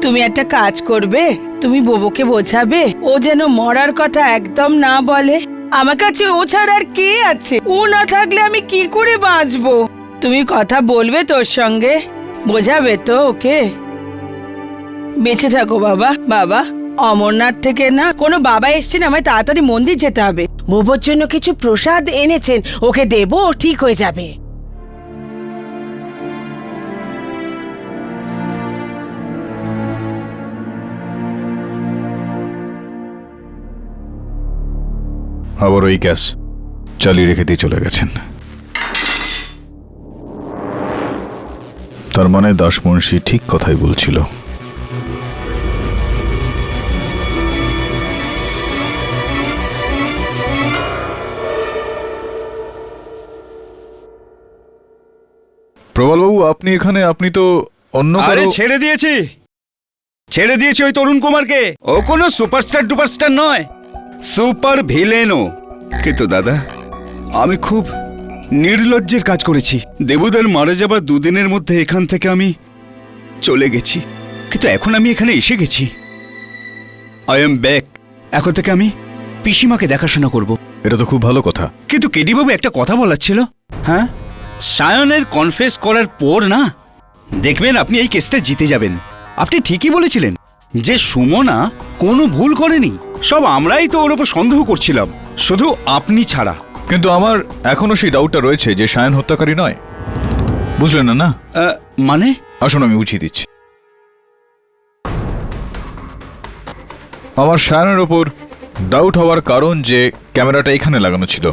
তুমি একটা কাজ করবে, তুমি ববুকে বোঝাবে ও যেন মরার কথা একদম না বলে। আমার কাছে ও ছাড়া আর কে আছে? ও না থাকলে আমি কি করে বাঁচবো? তুমি কথা বলবে তোর সঙ্গে, বোঝাবে তো ওকে। বেঁচে থাকো বাবা। বাবা, অমরনাথ থেকে না কোনো বাবা এসছেন, আমায় তাড়াতাড়ি মন্দির যেতে হবে। বুবুর জন্য কিছু প্রসাদ এনেছেন, ওকে দেবো, ও ঠিক হয়ে যাবে। আবার ওই গ্যাস চালিয়ে রেখে দিয়ে চলে গেছেন। তার মানে দাসমুন্সি ঠিক কথাই বলছিল। প্রবলবাবু, আপনি এখানে? আপনি তো অন্য আরে কারো- ছেড়ে দিয়েছি ওই তরুণ কুমারকে। ও কোনো সুপারস্টার ডুপারস্টার নয়, সুপার ভিলেনও। কিন্তু দাদা, আমি খুব নির্লজ্জের কাজ করেছি। দেবুদার মারা যাবার দুদিনের মধ্যে এখান থেকে আমি চলে গেছি, কিন্তু এখন আমি এখানে এসে গেছি। I am back. এখন থেকে আমি পিসিমাকে দেখাশোনা করব। এটা তো খুব ভালো কথা। কিন্তু কেডি বাবু, একটা কথা বলার ছিল। হ্যাঁ, সায়নের কনফেস করার পর না, দেখবেন আপনি এই কেসটা জিতে যাবেন। আপনি ঠিকই বলেছিলেন যে সুমনা কোনো ভুল করেনি, সব আমরাই তো ওর উপর সন্দেহ করছিলাম, শুধু আপনি ছাড়া। কিন্তু আমার এখনো সেই ডাউটটা রয়েছে যে সায়ন হত্যাকারী নয়। বুঝলেন না? না মানে? আসুন আমি বুঝিয়ে দিচ্ছি। আমার সায়নের ওপর ডাউট হওয়ার কারণ যে ক্যামেরাটা এখানে লাগানো ছিল,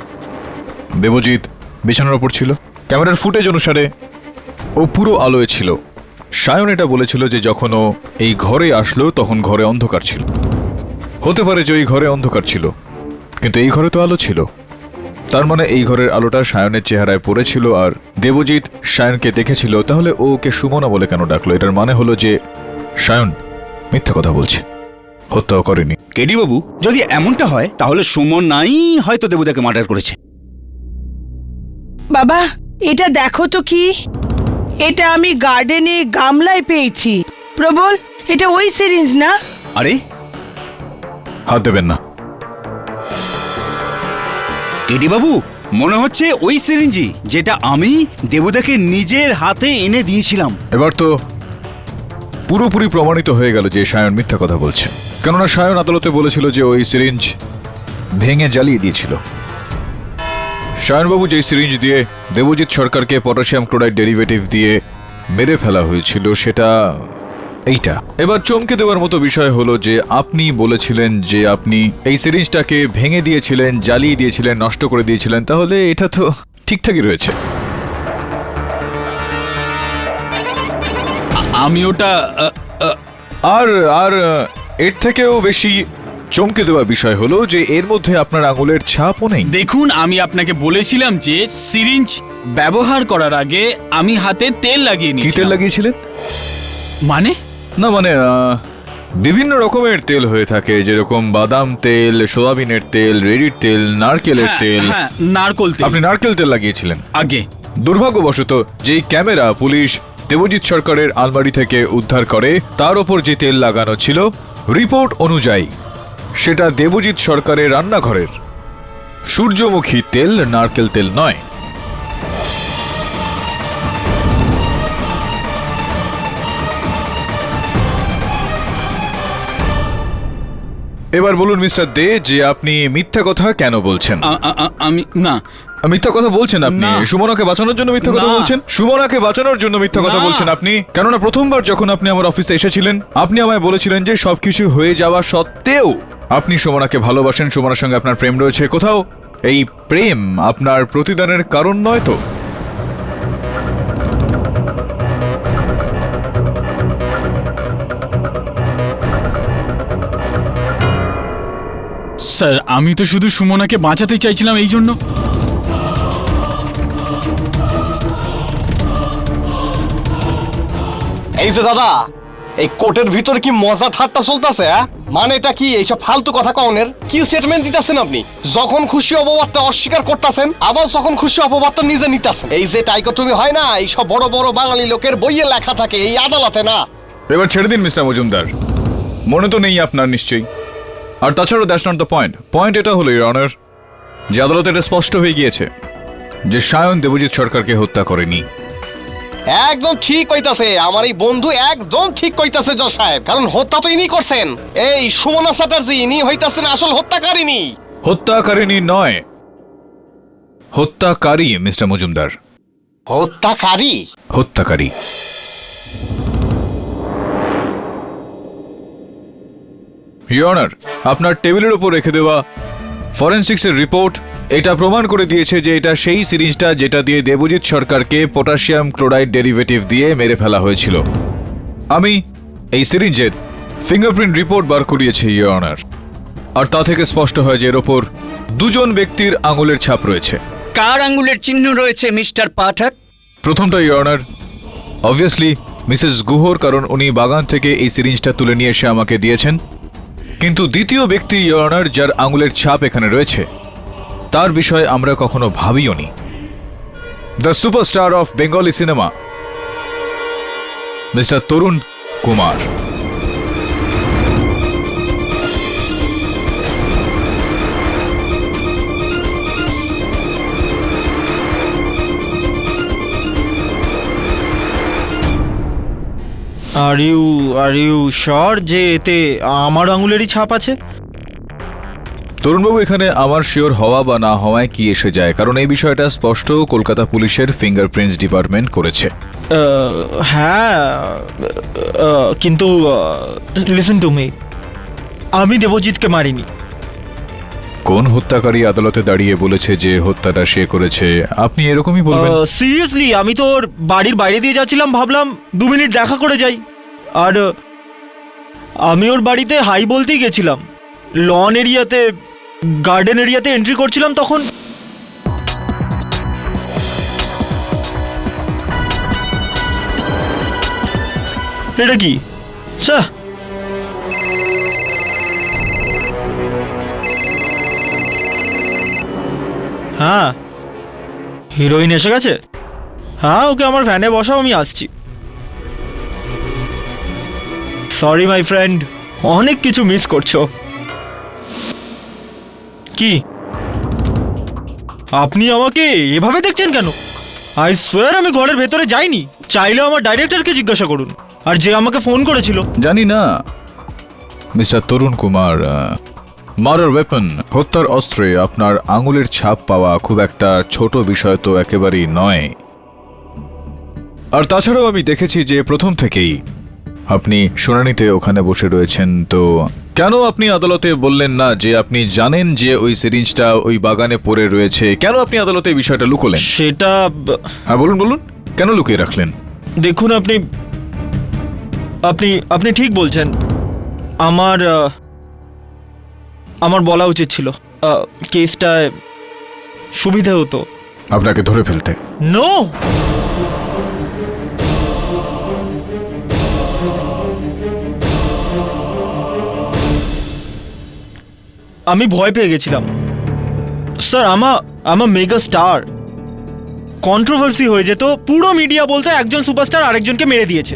দেবজিৎ বিছানার ওপর ছিল, ক্যামেরার ফুটেজ অনুসারে ও পুরো আলোয় ছিল। সায়ন এটা বলেছিল যে যখন ও এই ঘরে আসলো তখন ঘরে অন্ধকার ছিল। হতে পারে যে ওই ঘরে অন্ধকার ছিল, কিন্তু এই ঘরে তো আলো ছিল। তার মানে এই ঘরের আলোটা সায়নের চেহারায় পড়েছিল আর দেবজিৎ সায়নকে দেখেছিল। তাহলে ও ওকে সুমনা বলে কেন ডাকলো? এটার মানে হলো যে সায়ন মিথ্যা কথা বলছে, হত্যাও করেনি। কেডি বাবু, যদি এমনটা হয় তাহলে সুমনাই হয়তো দেবুদাকে মার্ডার করেছে। বাবা, এটা দেখো তো কি, এটা আমি গার্ডেনে গামলায় পেয়েছি। প্রবল, এটা ওই সিরিজ না? আরে, হাত দেবেন না। কেডি বাবু, মনে হচ্ছে ওই সিরিঞ্জি যেটা আমি দেবুদাকে নিজের হাতে এনে দিয়েছিলাম। এবার তো পুরোপুরি প্রমাণিত হয়ে গেল যে সায়ন মিথ্যা কথা বলছে, কেননা সায়ন আদালতে বলেছিল যে ওই সিরিঞ্জ ভেঙে জ্বালিয়ে দিয়েছিল। সায়নবাবু যে সিরিঞ্জ দিয়ে দেবজিৎ সরকারকে পটাশিয়াম ক্লোরাইড ডেরিভেটিভ দিয়ে মেরে ফেলা হয়েছিল সেটা এইটা। এবার চমকে দেওয়ার মতো বিষয় হলো যে আপনি বলেছিলেন যে আপনি এই সিরিঞ্জটাকে ভেঙে দিয়েছিলেন, জ্বালিয়ে দিয়েছিলেন, নষ্ট করে দিয়েছিলেন। তাহলে এটা তো ঠিকঠাকই রয়েছে। আমি ওটা আর আর এর থেকেও বেশি চমকে দেওয়া বিষয় হলো যে এর মধ্যে আপনার আঙুলের ছাপও নেই। দেখুন, আমি আপনাকে বলেছিলাম যে সিরিঞ্জ ব্যবহার করার আগে আমি হাতে তেল লাগিয়ে কি নিয়েছিলাম। তেল লাগিয়েছিলেন? মানে না মানে বিভিন্ন রকমের তেল হয়ে থাকে, যেরকম বাদাম তেল, সোয়াবিনের তেল, রেডির তেল, নারকেলের তেল। হ্যাঁ, নারকেল তেল। আপনি নারকেল তেল লাগিয়েছিলেন আগে। দুর্ভাগ্যবশত যেই ক্যামেরা পুলিশ দেবজিৎ সরকারের আলমারি থেকে উদ্ধার করে তার ওপর যে তেল লাগানো ছিল, রিপোর্ট অনুযায়ী সেটা দেবজিৎ সরকারের রান্নাঘরের সূর্যমুখী তেল, নারকেল তেল নয়। এবার বলুন মিস্টার দে যে আপনি মিথ্যা কথা কেন বলছেন? আমি না মিথ্যা কথা বলছেন আপনি? না। সুমনাকে বাঁচানোর জন্য মিথ্যা কথা না। বলছেন? সুমনাকে বাঁচানোর জন্য মিথ্যা কথা না। বলছেন আপনি? কেননা প্রথমবার যখন আপনি আমার অফিসে এসেছিলেন আপনি আমায় বলেছিলেন যে সবকিছু হয়ে যাওয়া সত্ত্বেও আপনি সুমনাকে ভালোবাসেন, সুমনার সঙ্গে আপনার প্রেম রয়েছে। কোথাও এই প্রেম আপনার প্রতিদানের কারণ নয় তো? স্যার, আমি তো শুধু সুমনাকে বাঁচাতে চাইছিলাম, এই জন্য। এই যে দাদা, এই কোর্টের ভিতরে কি মজা ঠাট্টা চলতেছে? মানে এটা কি এইসব ফালতু কথা কওনের? কি স্টেটমেন্ট দিতেছেন আপনি? যখন খুশি অপবাদটা অস্বীকার করতেছেন, আবার যখন খুশি অপবাদটা নিজে নিতেছেন। এই যে টাইকোটমি হয় না, এইসব বড় বড় বাঙালি লোকের বইয়ে লেখা থাকে, এই আদালতে না। এবার ছেড়ে দিন মিস্টার মজুমদার, মনে তো নেই আপনার নিশ্চয়ই। আর তাছাড়াও that's not the point. Point এটা হলো ইওর অনার যে আদালতে এটা স্পষ্ট হয়ে গিয়েছে যে সায়ন দেবজিৎ সরকারকে হত্যা করেনি। একদম ঠিক কইতাছে আমার এই বন্ধু, একদম ঠিক কইতাছে জজ সাহেব, কারণ হত্যা তো ইনি করছেন। এই সুমনা চ্যাটার্জি ইনি হইতাছেন আসল হত্যাকারিনী। হত্যাকারিনী নয়, হত্যাকারী মিস্টার মজুমদার। হত্যাকারী? হত্যাকারী। ইওর অনার, আপনার টেবিলের উপর রেখে দেওয়া ফরেনসিক্সের রিপোর্ট এটা প্রমাণ করে দিয়েছে যে এটা সেই সিরিঞ্জটা যেটা দিয়ে দেবজিৎ সরকারকে পটাশিয়াম ক্লোরাইড ডেরিভেটিভ দিয়ে মেরে ফেলা হয়েছিল। আমি এই সিরিঞ্জের ফিঙ্গারপ্রিন্ট রিপোর্ট বার করিয়েছি ইওর অনার, আর তা থেকে স্পষ্ট হয় যে এর ওপর দুজন ব্যক্তির আঙুলের ছাপ রয়েছে। কার আঙুলের চিহ্ন রয়েছে মিস্টার পাঠক? প্রথমটা ইওর অনার অবভিয়াসলি মিসেস গুহর, কারণ উনি বাগান থেকে এই সিরিঞ্জটা তুলে নিয়ে এসে আমাকে দিয়েছেন। কিন্তু দ্বিতীয় ব্যক্তি ইওর অনার যার আঙুলের ছাপ এখানে রয়েছে তার বিষয়ে আমরা কখনো ভাবিও নি। The superstar of Bengali cinema mister Tarun Kumar. Are you sure যে এতে আমার আঙুলেরই ছাপ আছে? তরুণবাবু, এখানে আমার শিওর হওয়া বা না হওয়ায় কি এসে যায়, কারণ এই বিষয়টা স্পষ্ট কলকাতা পুলিশের ফিঙ্গারপ্রিন্টস ডিপার্টমেন্ট করেছে। হ্যাঁ, কিন্তু লিসেন টু মি, আমি দেবজিৎকে মারিনি। কোন হত্যাকারী আদালতে দাঁড়িয়ে বলেছে যে হত্যাটা সে করেছে? আপনি এরকমই বলবেন? সিরিয়াসলি, আমি তো ওর বাড়ির বাইরে দিয়ে যাচ্ছিলাম, ভাবলাম 2 মিনিট দেখা করে যাই। আর আমি ওর বাড়িতে হাই বলতেই গেছিলাম, লন এরিয়াতে গার্ডেন এরিয়াতে এন্ট্রি করছিলাম, তখন এটা কি? হ্যাঁ, হিরোইন এসে গেছে। হ্যাঁ, ওকে আমার ভ্যানে বসাও, আমি আসছি। সরি মাই ফ্রেন্ড, অনেক কিছু মিস করছো। কি আপনি আমাকে এভাবে দেখছেন কেন? আই সোয়ার আমি ঘরের ভেতরে যাইনি। চাইলে আমার ডাইরেক্টরকে জিজ্ঞাসা করুন, আর যে আমাকে ফোন করেছিল। জানি না mister Tarun Kumar, murder weapon, হত্যার অস্ত্রে আপনার আঙুলের ছাপ পাওয়া খুব একটা ছোট বিষয় তো একেবারেই নয়। আর তাছাড়াও আমি দেখেছি যে প্রথম থেকেই আপনি শুনানিতে ওখানে বসে রয়েছেন, তো কেন আপনি আদালতে বললেন না যে আপনি জানেন যে ওই সিরিঞ্জটা ওই বাগানে পড়ে রয়েছে? কেন আপনি আদালতে এই বিষয়টা লুকোলেন? সেটা হ্যাঁ, বলুন কেন লুকিয়ে রাখলেন? দেখুন, আপনি ঠিক বলছেন। আমার বলা উচিত ছিল, কেসটায় সুবিধা হতো আপনাকে ধরে ফেলতে। নো, আমি ভয় পেয়ে গেছিলাম স্যার। আমার মেগা স্টার, কন্ট্রোভার্সি হয়ে যেত, পুরো মিডিয়া বলতো একজন সুপারস্টার আরেকজনকে মেরে দিয়েছে।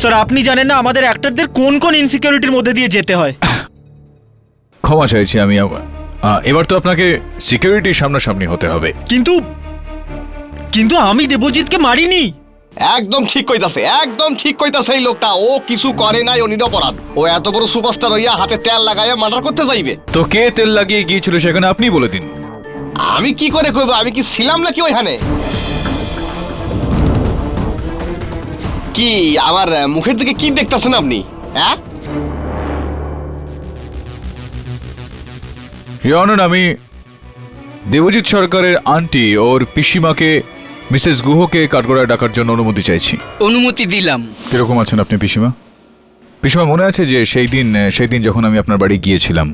স্যার, আপনি জানেন না আমাদের অ্যাক্টরদের কোন কোন ইনসিকিউরিটির মধ্যে দিয়ে যেতে হয়। ক্ষমা চাইছি আমি। এবার তো আপনাকে সিকিউরিটির সামনাসামনি হতে হবে। কিন্তু আমি দেবজিৎকে মারিনি। একদম ঠিক কইতাছে, একদম ঠিক কইতাছে এই লোকটা। ও কিছু করে নাই, ও নিরপরাধ। ও এত বড় সুপারস্টার হইয়া হাতে তেল লাগাইয়া মার্ডার করতে যাইবে? তো কে তেল লাগিয়ে গিয়েছিল সেখানে আপনি বলে দিন। আমি কি করে কইব? আমি কি ছিলাম নাকি ওইখানে? কি আমার মুখের দিকে কি দেখতেছেন আপনি? হ্যাঁ, ইওর অনার, আমি দেবজিৎ সরকারের আন্টি ওর পিসিমাকে মিসেস গুহকে কাঠগড়ায় ডাকার জন্য অনুমতি চাইছি। অনুমতি দিলাম। কিরকম আছেন আপনি পিসিমা? পিসিমা, মনে আছে যে সেই দিন যখন আমি আপনার বাড়ি গিয়েছিলাম,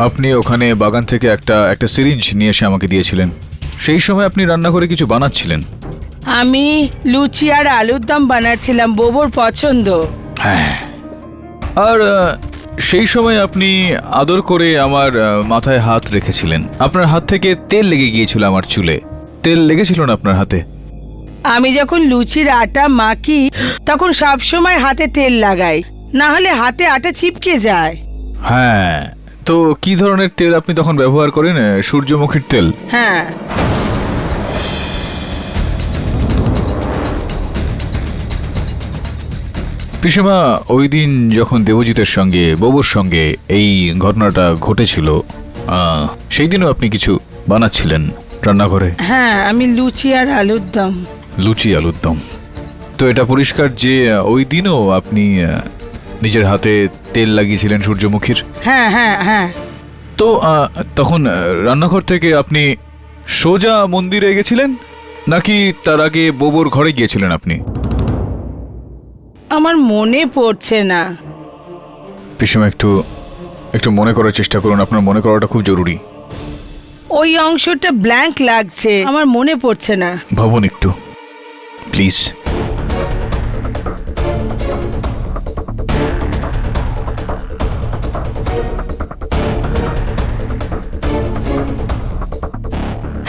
আপনি ওখানে বাগান থেকে একটা সিরিঞ্জ নিয়ে এসে আমাকে দিয়েছিলেন। সেই সময় আপনি রান্না করে কিছু বানাচ্ছিলেন। আমি লুচি আর আলুর দম বানাচ্ছিলাম, বোবর পছন্দ। হ্যাঁ, আর সেই সময় আপনি আদর করে আমার মাথায় হাত রেখেছিলেন। আপনার হাত থেকে তেল লেগে গিয়েছিল আমার চুলে। তেল লেগেছিল না আপনার হাতে? আমি যখন লুচির আটা মাখি তখন সব সময় হাতে তেল লাগাই, না হলে হাতে আটা ছিপকে যায়। হ্যাঁ, তো কি ধরনের তেল আপনি তখন ব্যবহার করেন? সূর্যমুখীর তেল? হ্যাঁ, পিসিমা, ওই দিন যখন দেবজিতের সঙ্গে ববুর সঙ্গে এই ঘটনাটা ঘটেছিল, সেই দিনও আপনি কিছু বানাচ্ছিলেন রান্নাঘরে? হ্যাঁ, আমি লুচি আর আলুর দম। লুচি আলুর দম। তো এটা পরিষ্কার যে ওই দিনও আপনি নিজের হাতে তেল লাগিয়েছিলেন সূর্যমুখীর? হ্যাঁ হ্যাঁ হ্যাঁ। তো তখন রান্নাঘর থেকে আপনি সোজা মন্দিরে গেছিলেন নাকি তার আগে ববুর ঘরে গিয়েছিলেন আপনি? আমার মনে পড়ছে না। পিসিমা, একটু মনে করার চেষ্টা করুন, আপনার মনে করাটা খুব জরুরি। ওই অংশটা ব্ল্যাঙ্ক লাগছে, আমার মনে পড়ছে না। ভাবুন একটু প্লিজ।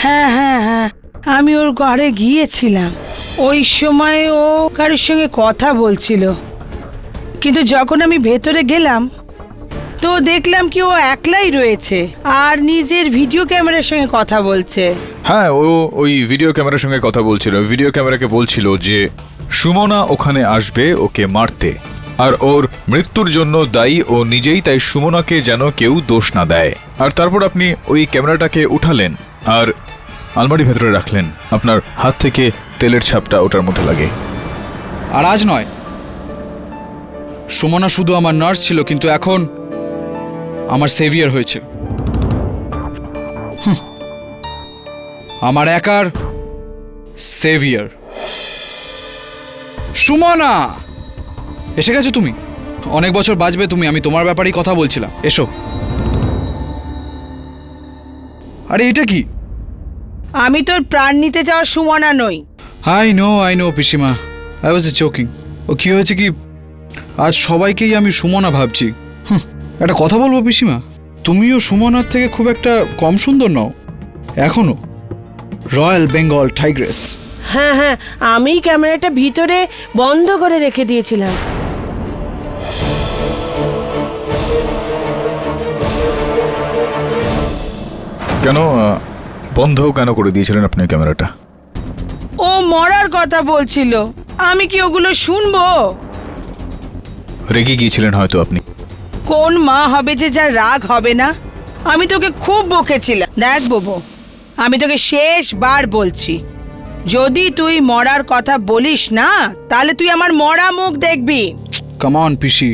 হ্যাঁ হ্যাঁ হ্যাঁ, আমি ওর ঘরে গিয়েছিলাম। ওই সময় ও কারোর সঙ্গে কথা বলছিল, কিন্তু যখন আমি ভেতরে গেলাম তো দেখলাম কি ও একলাই রয়েছে আর নিজের ভিডিও ক্যামেরার সঙ্গে কথা বলছে। হ্যাঁ, ও ওই ভিডিও ক্যামেরার সঙ্গে কথা বলছিল। ভিডিও ক্যামেরাকে বলছিল যে সুমনা ওখানে আসবে ওকে মারতে, আর ওর মৃত্যুর জন্য দায়ী ও নিজেই, তাই সুমনাকে যেন কেউ দোষ না দেয়। আর তারপর আপনি ওই ক্যামেরাটাকে উঠালেন আর আলমারি ভেতরে রাখলেন। আপনার হাত থেকে তেলের ছাপটা ওটার মধ্যে লাগে। আর আজ নয়, সুমনা শুধু আমার নার্স ছিল, কিন্তু এখন আমার সেভিয়ার হয়েছে। আমার একার সেভিয়ার। সুমনা, এসে গেছো তুমি? অনেক বছর বাঁচবে তুমি, আমি তোমার ব্যাপারেই কথা বলছিলাম। এসো। আরে এটা কি? আমি তোর প্রাণ নিতে যাওয়া সুমনা নই। আই নো পিসিমা, আই ওয়াজ জোকিং। ও কি হয়েছে কি, আজ সবাইকেই আমি সুমনা ভাবছি। একটা কথা বলবো পিসিমা, তুমিও সুমনার থেকে খুব একটা কম সুন্দর নও এখনো। Royal Bengal Tigress. হ্যাঁ হ্যাঁ, আমি ক্যামেরাটা ভিতরে বন্ধ করে রেখে দিয়েছিলাম। কেন বন্ধ কেন করে দিয়েছিলেন আপনি ক্যামেরাটা? ও মরার কথা বলছিল, আমি কি ওগুলো শুনবো? রেগে গিয়েছিলেন হয়তো আপনি। কোন মা হবে যে যার রাগ হবে না? আমি তোকে খুব বকেছিলাম। দেখ বাবু, আমি তোকে শেষবার বলছি, যদি তুই মরার কথা বলিস না তাহলে তুই আমার মরা মুখ দেখবি। কাম অন পিসি,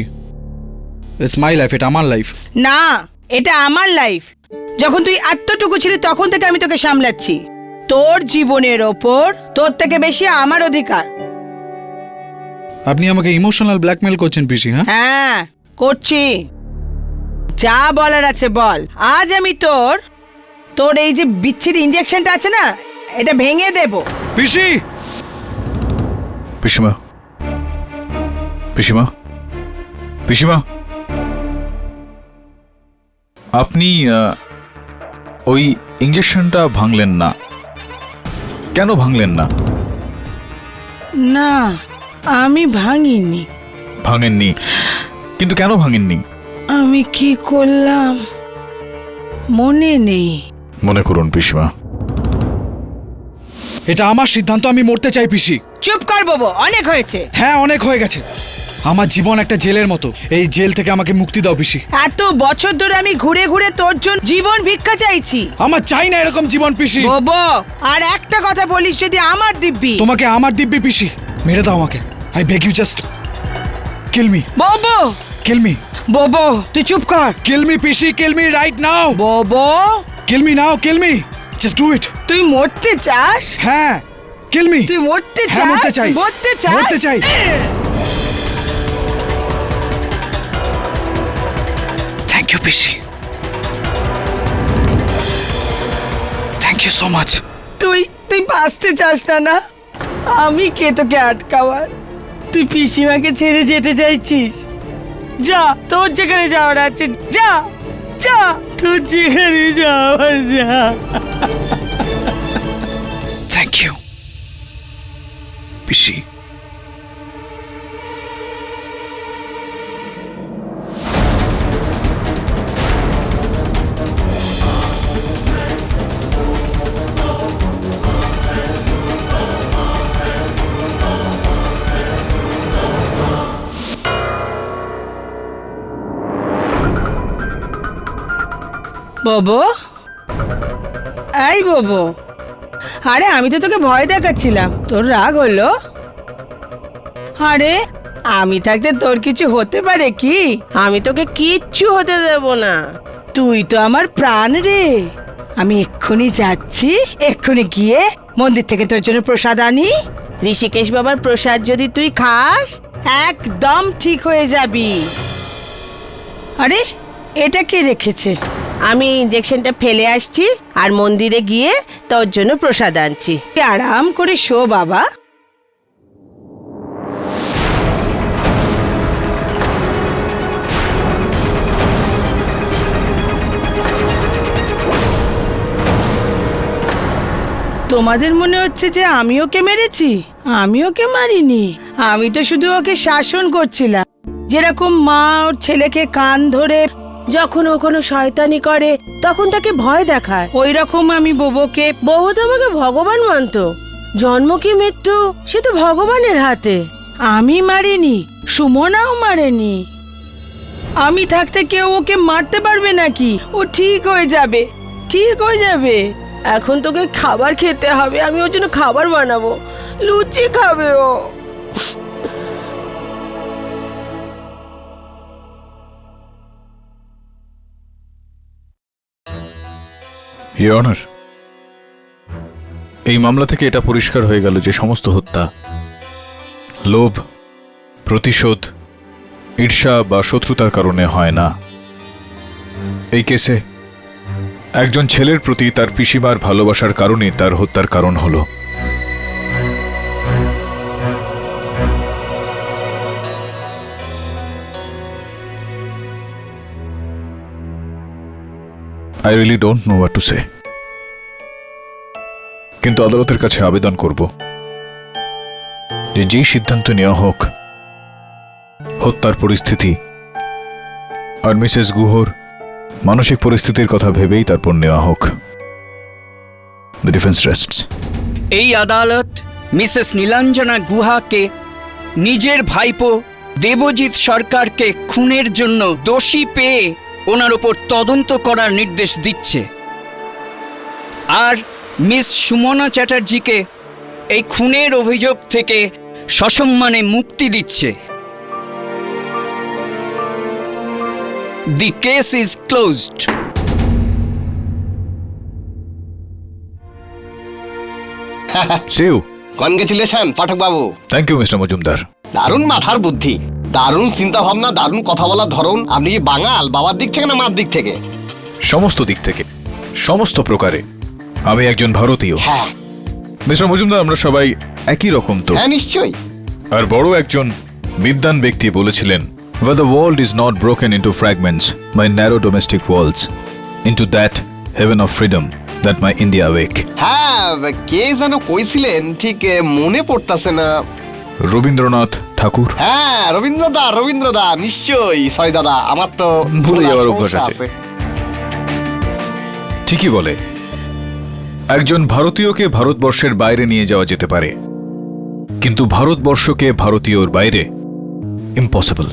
ইটস মাই লাইফ, এটা আমার লাইফ। না, এটা আমার লাইফ। যখন তুই এতটুকু ছিলি তখন থেকে আমি তোকে সামলাচ্ছি। তোর জীবনের ওপর তোর থেকে বেশি আমার অধিকার। আপনি আমাকে ইমোশনাল ব্ল্যাকমেল করছেন পিসি? হ্যাঁ করছি, যা বলার আছে বল। আজ আমি তোর এই যে বিচ্ছির ইনজেকশনটা আছে না, এটা ভেঙে দেব। পিসি! পিসিমা, পিসিমা, পিসিমা, আপনি ওই ইঞ্জেকশনটা ভাঙলেন না কেন? ভাঙলেন না? না, আমি ভাঙিনি। ভাঙেননি? কিন্তু কেন ভাঙেননি? আমি কি করলাম মনে নেই। মনে করুন পিসিমা। এটা আমার সিদ্ধান্ত, আমি মরতে চাই পিসি। চুপ কর বাবু, অনেক হয়েছে। হ্যাঁ, অনেক হয়ে গেছে। আমার জীবন একটা জেলের মতো, এই জেল থেকে আমাকে মুক্তি দাও পিসি। এত বছর ধরে আমি ঘুরে ঘুরে তোর জন্য জীবন ভিক্ষা চাইছি। আমার চাই না এরকম জীবন পিসি। বাবু, আর একটা কথা বলিস যদি আমার দিব্যি। তোমাকে আমার দিব্যি পিসি, মেরে দাও আমাকে। I beg you, just kill me. বাবু, কিল মি। বাবু তুই চুপ কর। কিল মি পিসি, কিল মি রাইট নাও। বাবু, kill me now, kill me, just do it. তুই মরতে চাস? হ্যাঁ, কিল মি। তুই মরতে চাস? হ্যাঁ, মরতে চাই, মরতে চাস? মরতে চাই। থ্যাংক ইউ পিসি, থ্যাংক ইউ সো মাচ। তুই বাঁচতে চাস না? না, আমি কে তোকে আটকাওয়ার? তুই পিসিমাকে ছেড়ে যেতে চাইছিস? যা, তোর যেখানে যাওয়ার আছে যা, যা, তোর যেখানে যাওয়ার যা। থ্যাংক ইউ পিসি। বাবু, এই বাবু, আরে আমি তো তোকে ভয় দেখাচ্ছিলাম, তোর রাগ হলো? আরে আমি থাকতে তোর কিছু হতে পারে কি? আমি তোকে কিচ্ছু হতে দেব না, তুই তো আমার প্রাণ রে। আমি এক্ষুনি যাচ্ছি, এক্ষুনি গিয়ে মন্দির থেকে তোর জন্য প্রসাদ আনি। ঋষিকেশ বাবার প্রসাদ যদি তুই খাস একদম ঠিক হয়ে যাবি। আরে এটা কে রেখেছে? আমি ইঞ্জেকশনটা ফেলে আসছি আর মন্দিরে গিয়ে তোর জন্য প্রসাদ আনছি। তুই আরাম করে শো বাবা। তোমাদের মনে হচ্ছে যে আমি ওকে মেরেছি? আমি ওকে মারিনি, আমি তো শুধু ওকে শাসন করছিলাম। যেরকম মা ওর ছেলেকে কান ধরে যখন ও কোনো শয়তানি করে তখন তাকে ভয় দেখায়, ওই রকম আমি বোবোকে, বহু তো আমাকে ভগবান মানতো। জন্ম কি মৃত্যু সে তো ভগবানের হাতে। আমি মারিনি, সুমনাও মারেনি। আমি থাকতে কেউ ওকে মারতে পারবে নাকি? ও ঠিক হয়ে যাবে, ঠিক হয়ে যাবে। এখন তোকে খাবার খেতে হবে, আমি ওর জন্য খাবার বানাবো, লুচি খাবে ও। ইওর অনার, এই মামলা থেকে এটা পরিষ্কার হয়ে গেল যে সমস্ত হত্যা লোভ, প্রতিশোধ, ঈর্ষা বা শত্রুতার কারণে হয় না। এই কেসে একজন ছেলের প্রতি তার পিসিমার ভালোবাসার কারণে তার হত্যার কারণ হলো। I really don't know what to say. কিন্তু আদালতের কাছে আবেদন করব যে যেই সিদ্ধান্ত নেওয়া হোক, হত্যার পরিস্থিতি আর মিসেস গুহর মানসিক পরিস্থিতির কথা ভেবেই তারপর নেওয়া হোক। The defense rests. এই আদালত মিসেস নীলাঞ্জনা গুহাকে নিজের ভাইপো দেবজিৎ সরকারকে খুনের জন্য দোষী পেয়ে ওনার ওপর তদন্ত করার নির্দেশ দিচ্ছে, আর মিস সুমনা চ্যাটার্জিকে এই খুনের অভিযোগ থেকে সসম্মানে মুক্তি দিচ্ছে। The case is closed. See you. Congratulation Pathak babu. Thank you, Mr. Majumdar. দারুণ মাথার বুদ্ধি, দারুণ চিন্তা ভাবনা, দারুণ কথা বলার ধরন। আপনি কি বাঙাল বাবার দিক থেকে না মার দিক থেকে? সমস্ত দিক থেকে, সমস্ত প্রকারে আমি একজন ভারতীয়। হ্যাঁ মিস্টার মজুমদার, আমরা সবাই একই রকম তো। হ্যাঁ নিশ্চয়ই। আর বড় একজন বিদ্বান ব্যক্তি বলেছিলেন, where the world is not broken into fragments by narrow domestic walls, into that heaven of freedom that my India awake. হ্যাঁ, কে যেন কইছিলেন ঠিক মনে পড়তাছে না। রবীন্দ্রনাথ ঠাকুর। হ্যাঁ রবীন্দ্রদা নিশ্চয়ই। সরি দাদা, আমার তো ভুলে যাওয়ার অভ্যাস আছে। ঠিকই বলে, একজন ভারতীয়কে ভারতবর্ষের বাইরে নিয়ে যাওয়া যেতে পারে, কিন্তু ভারতবর্ষকে ভারতীয়র বাইরে ইম্পসিবল।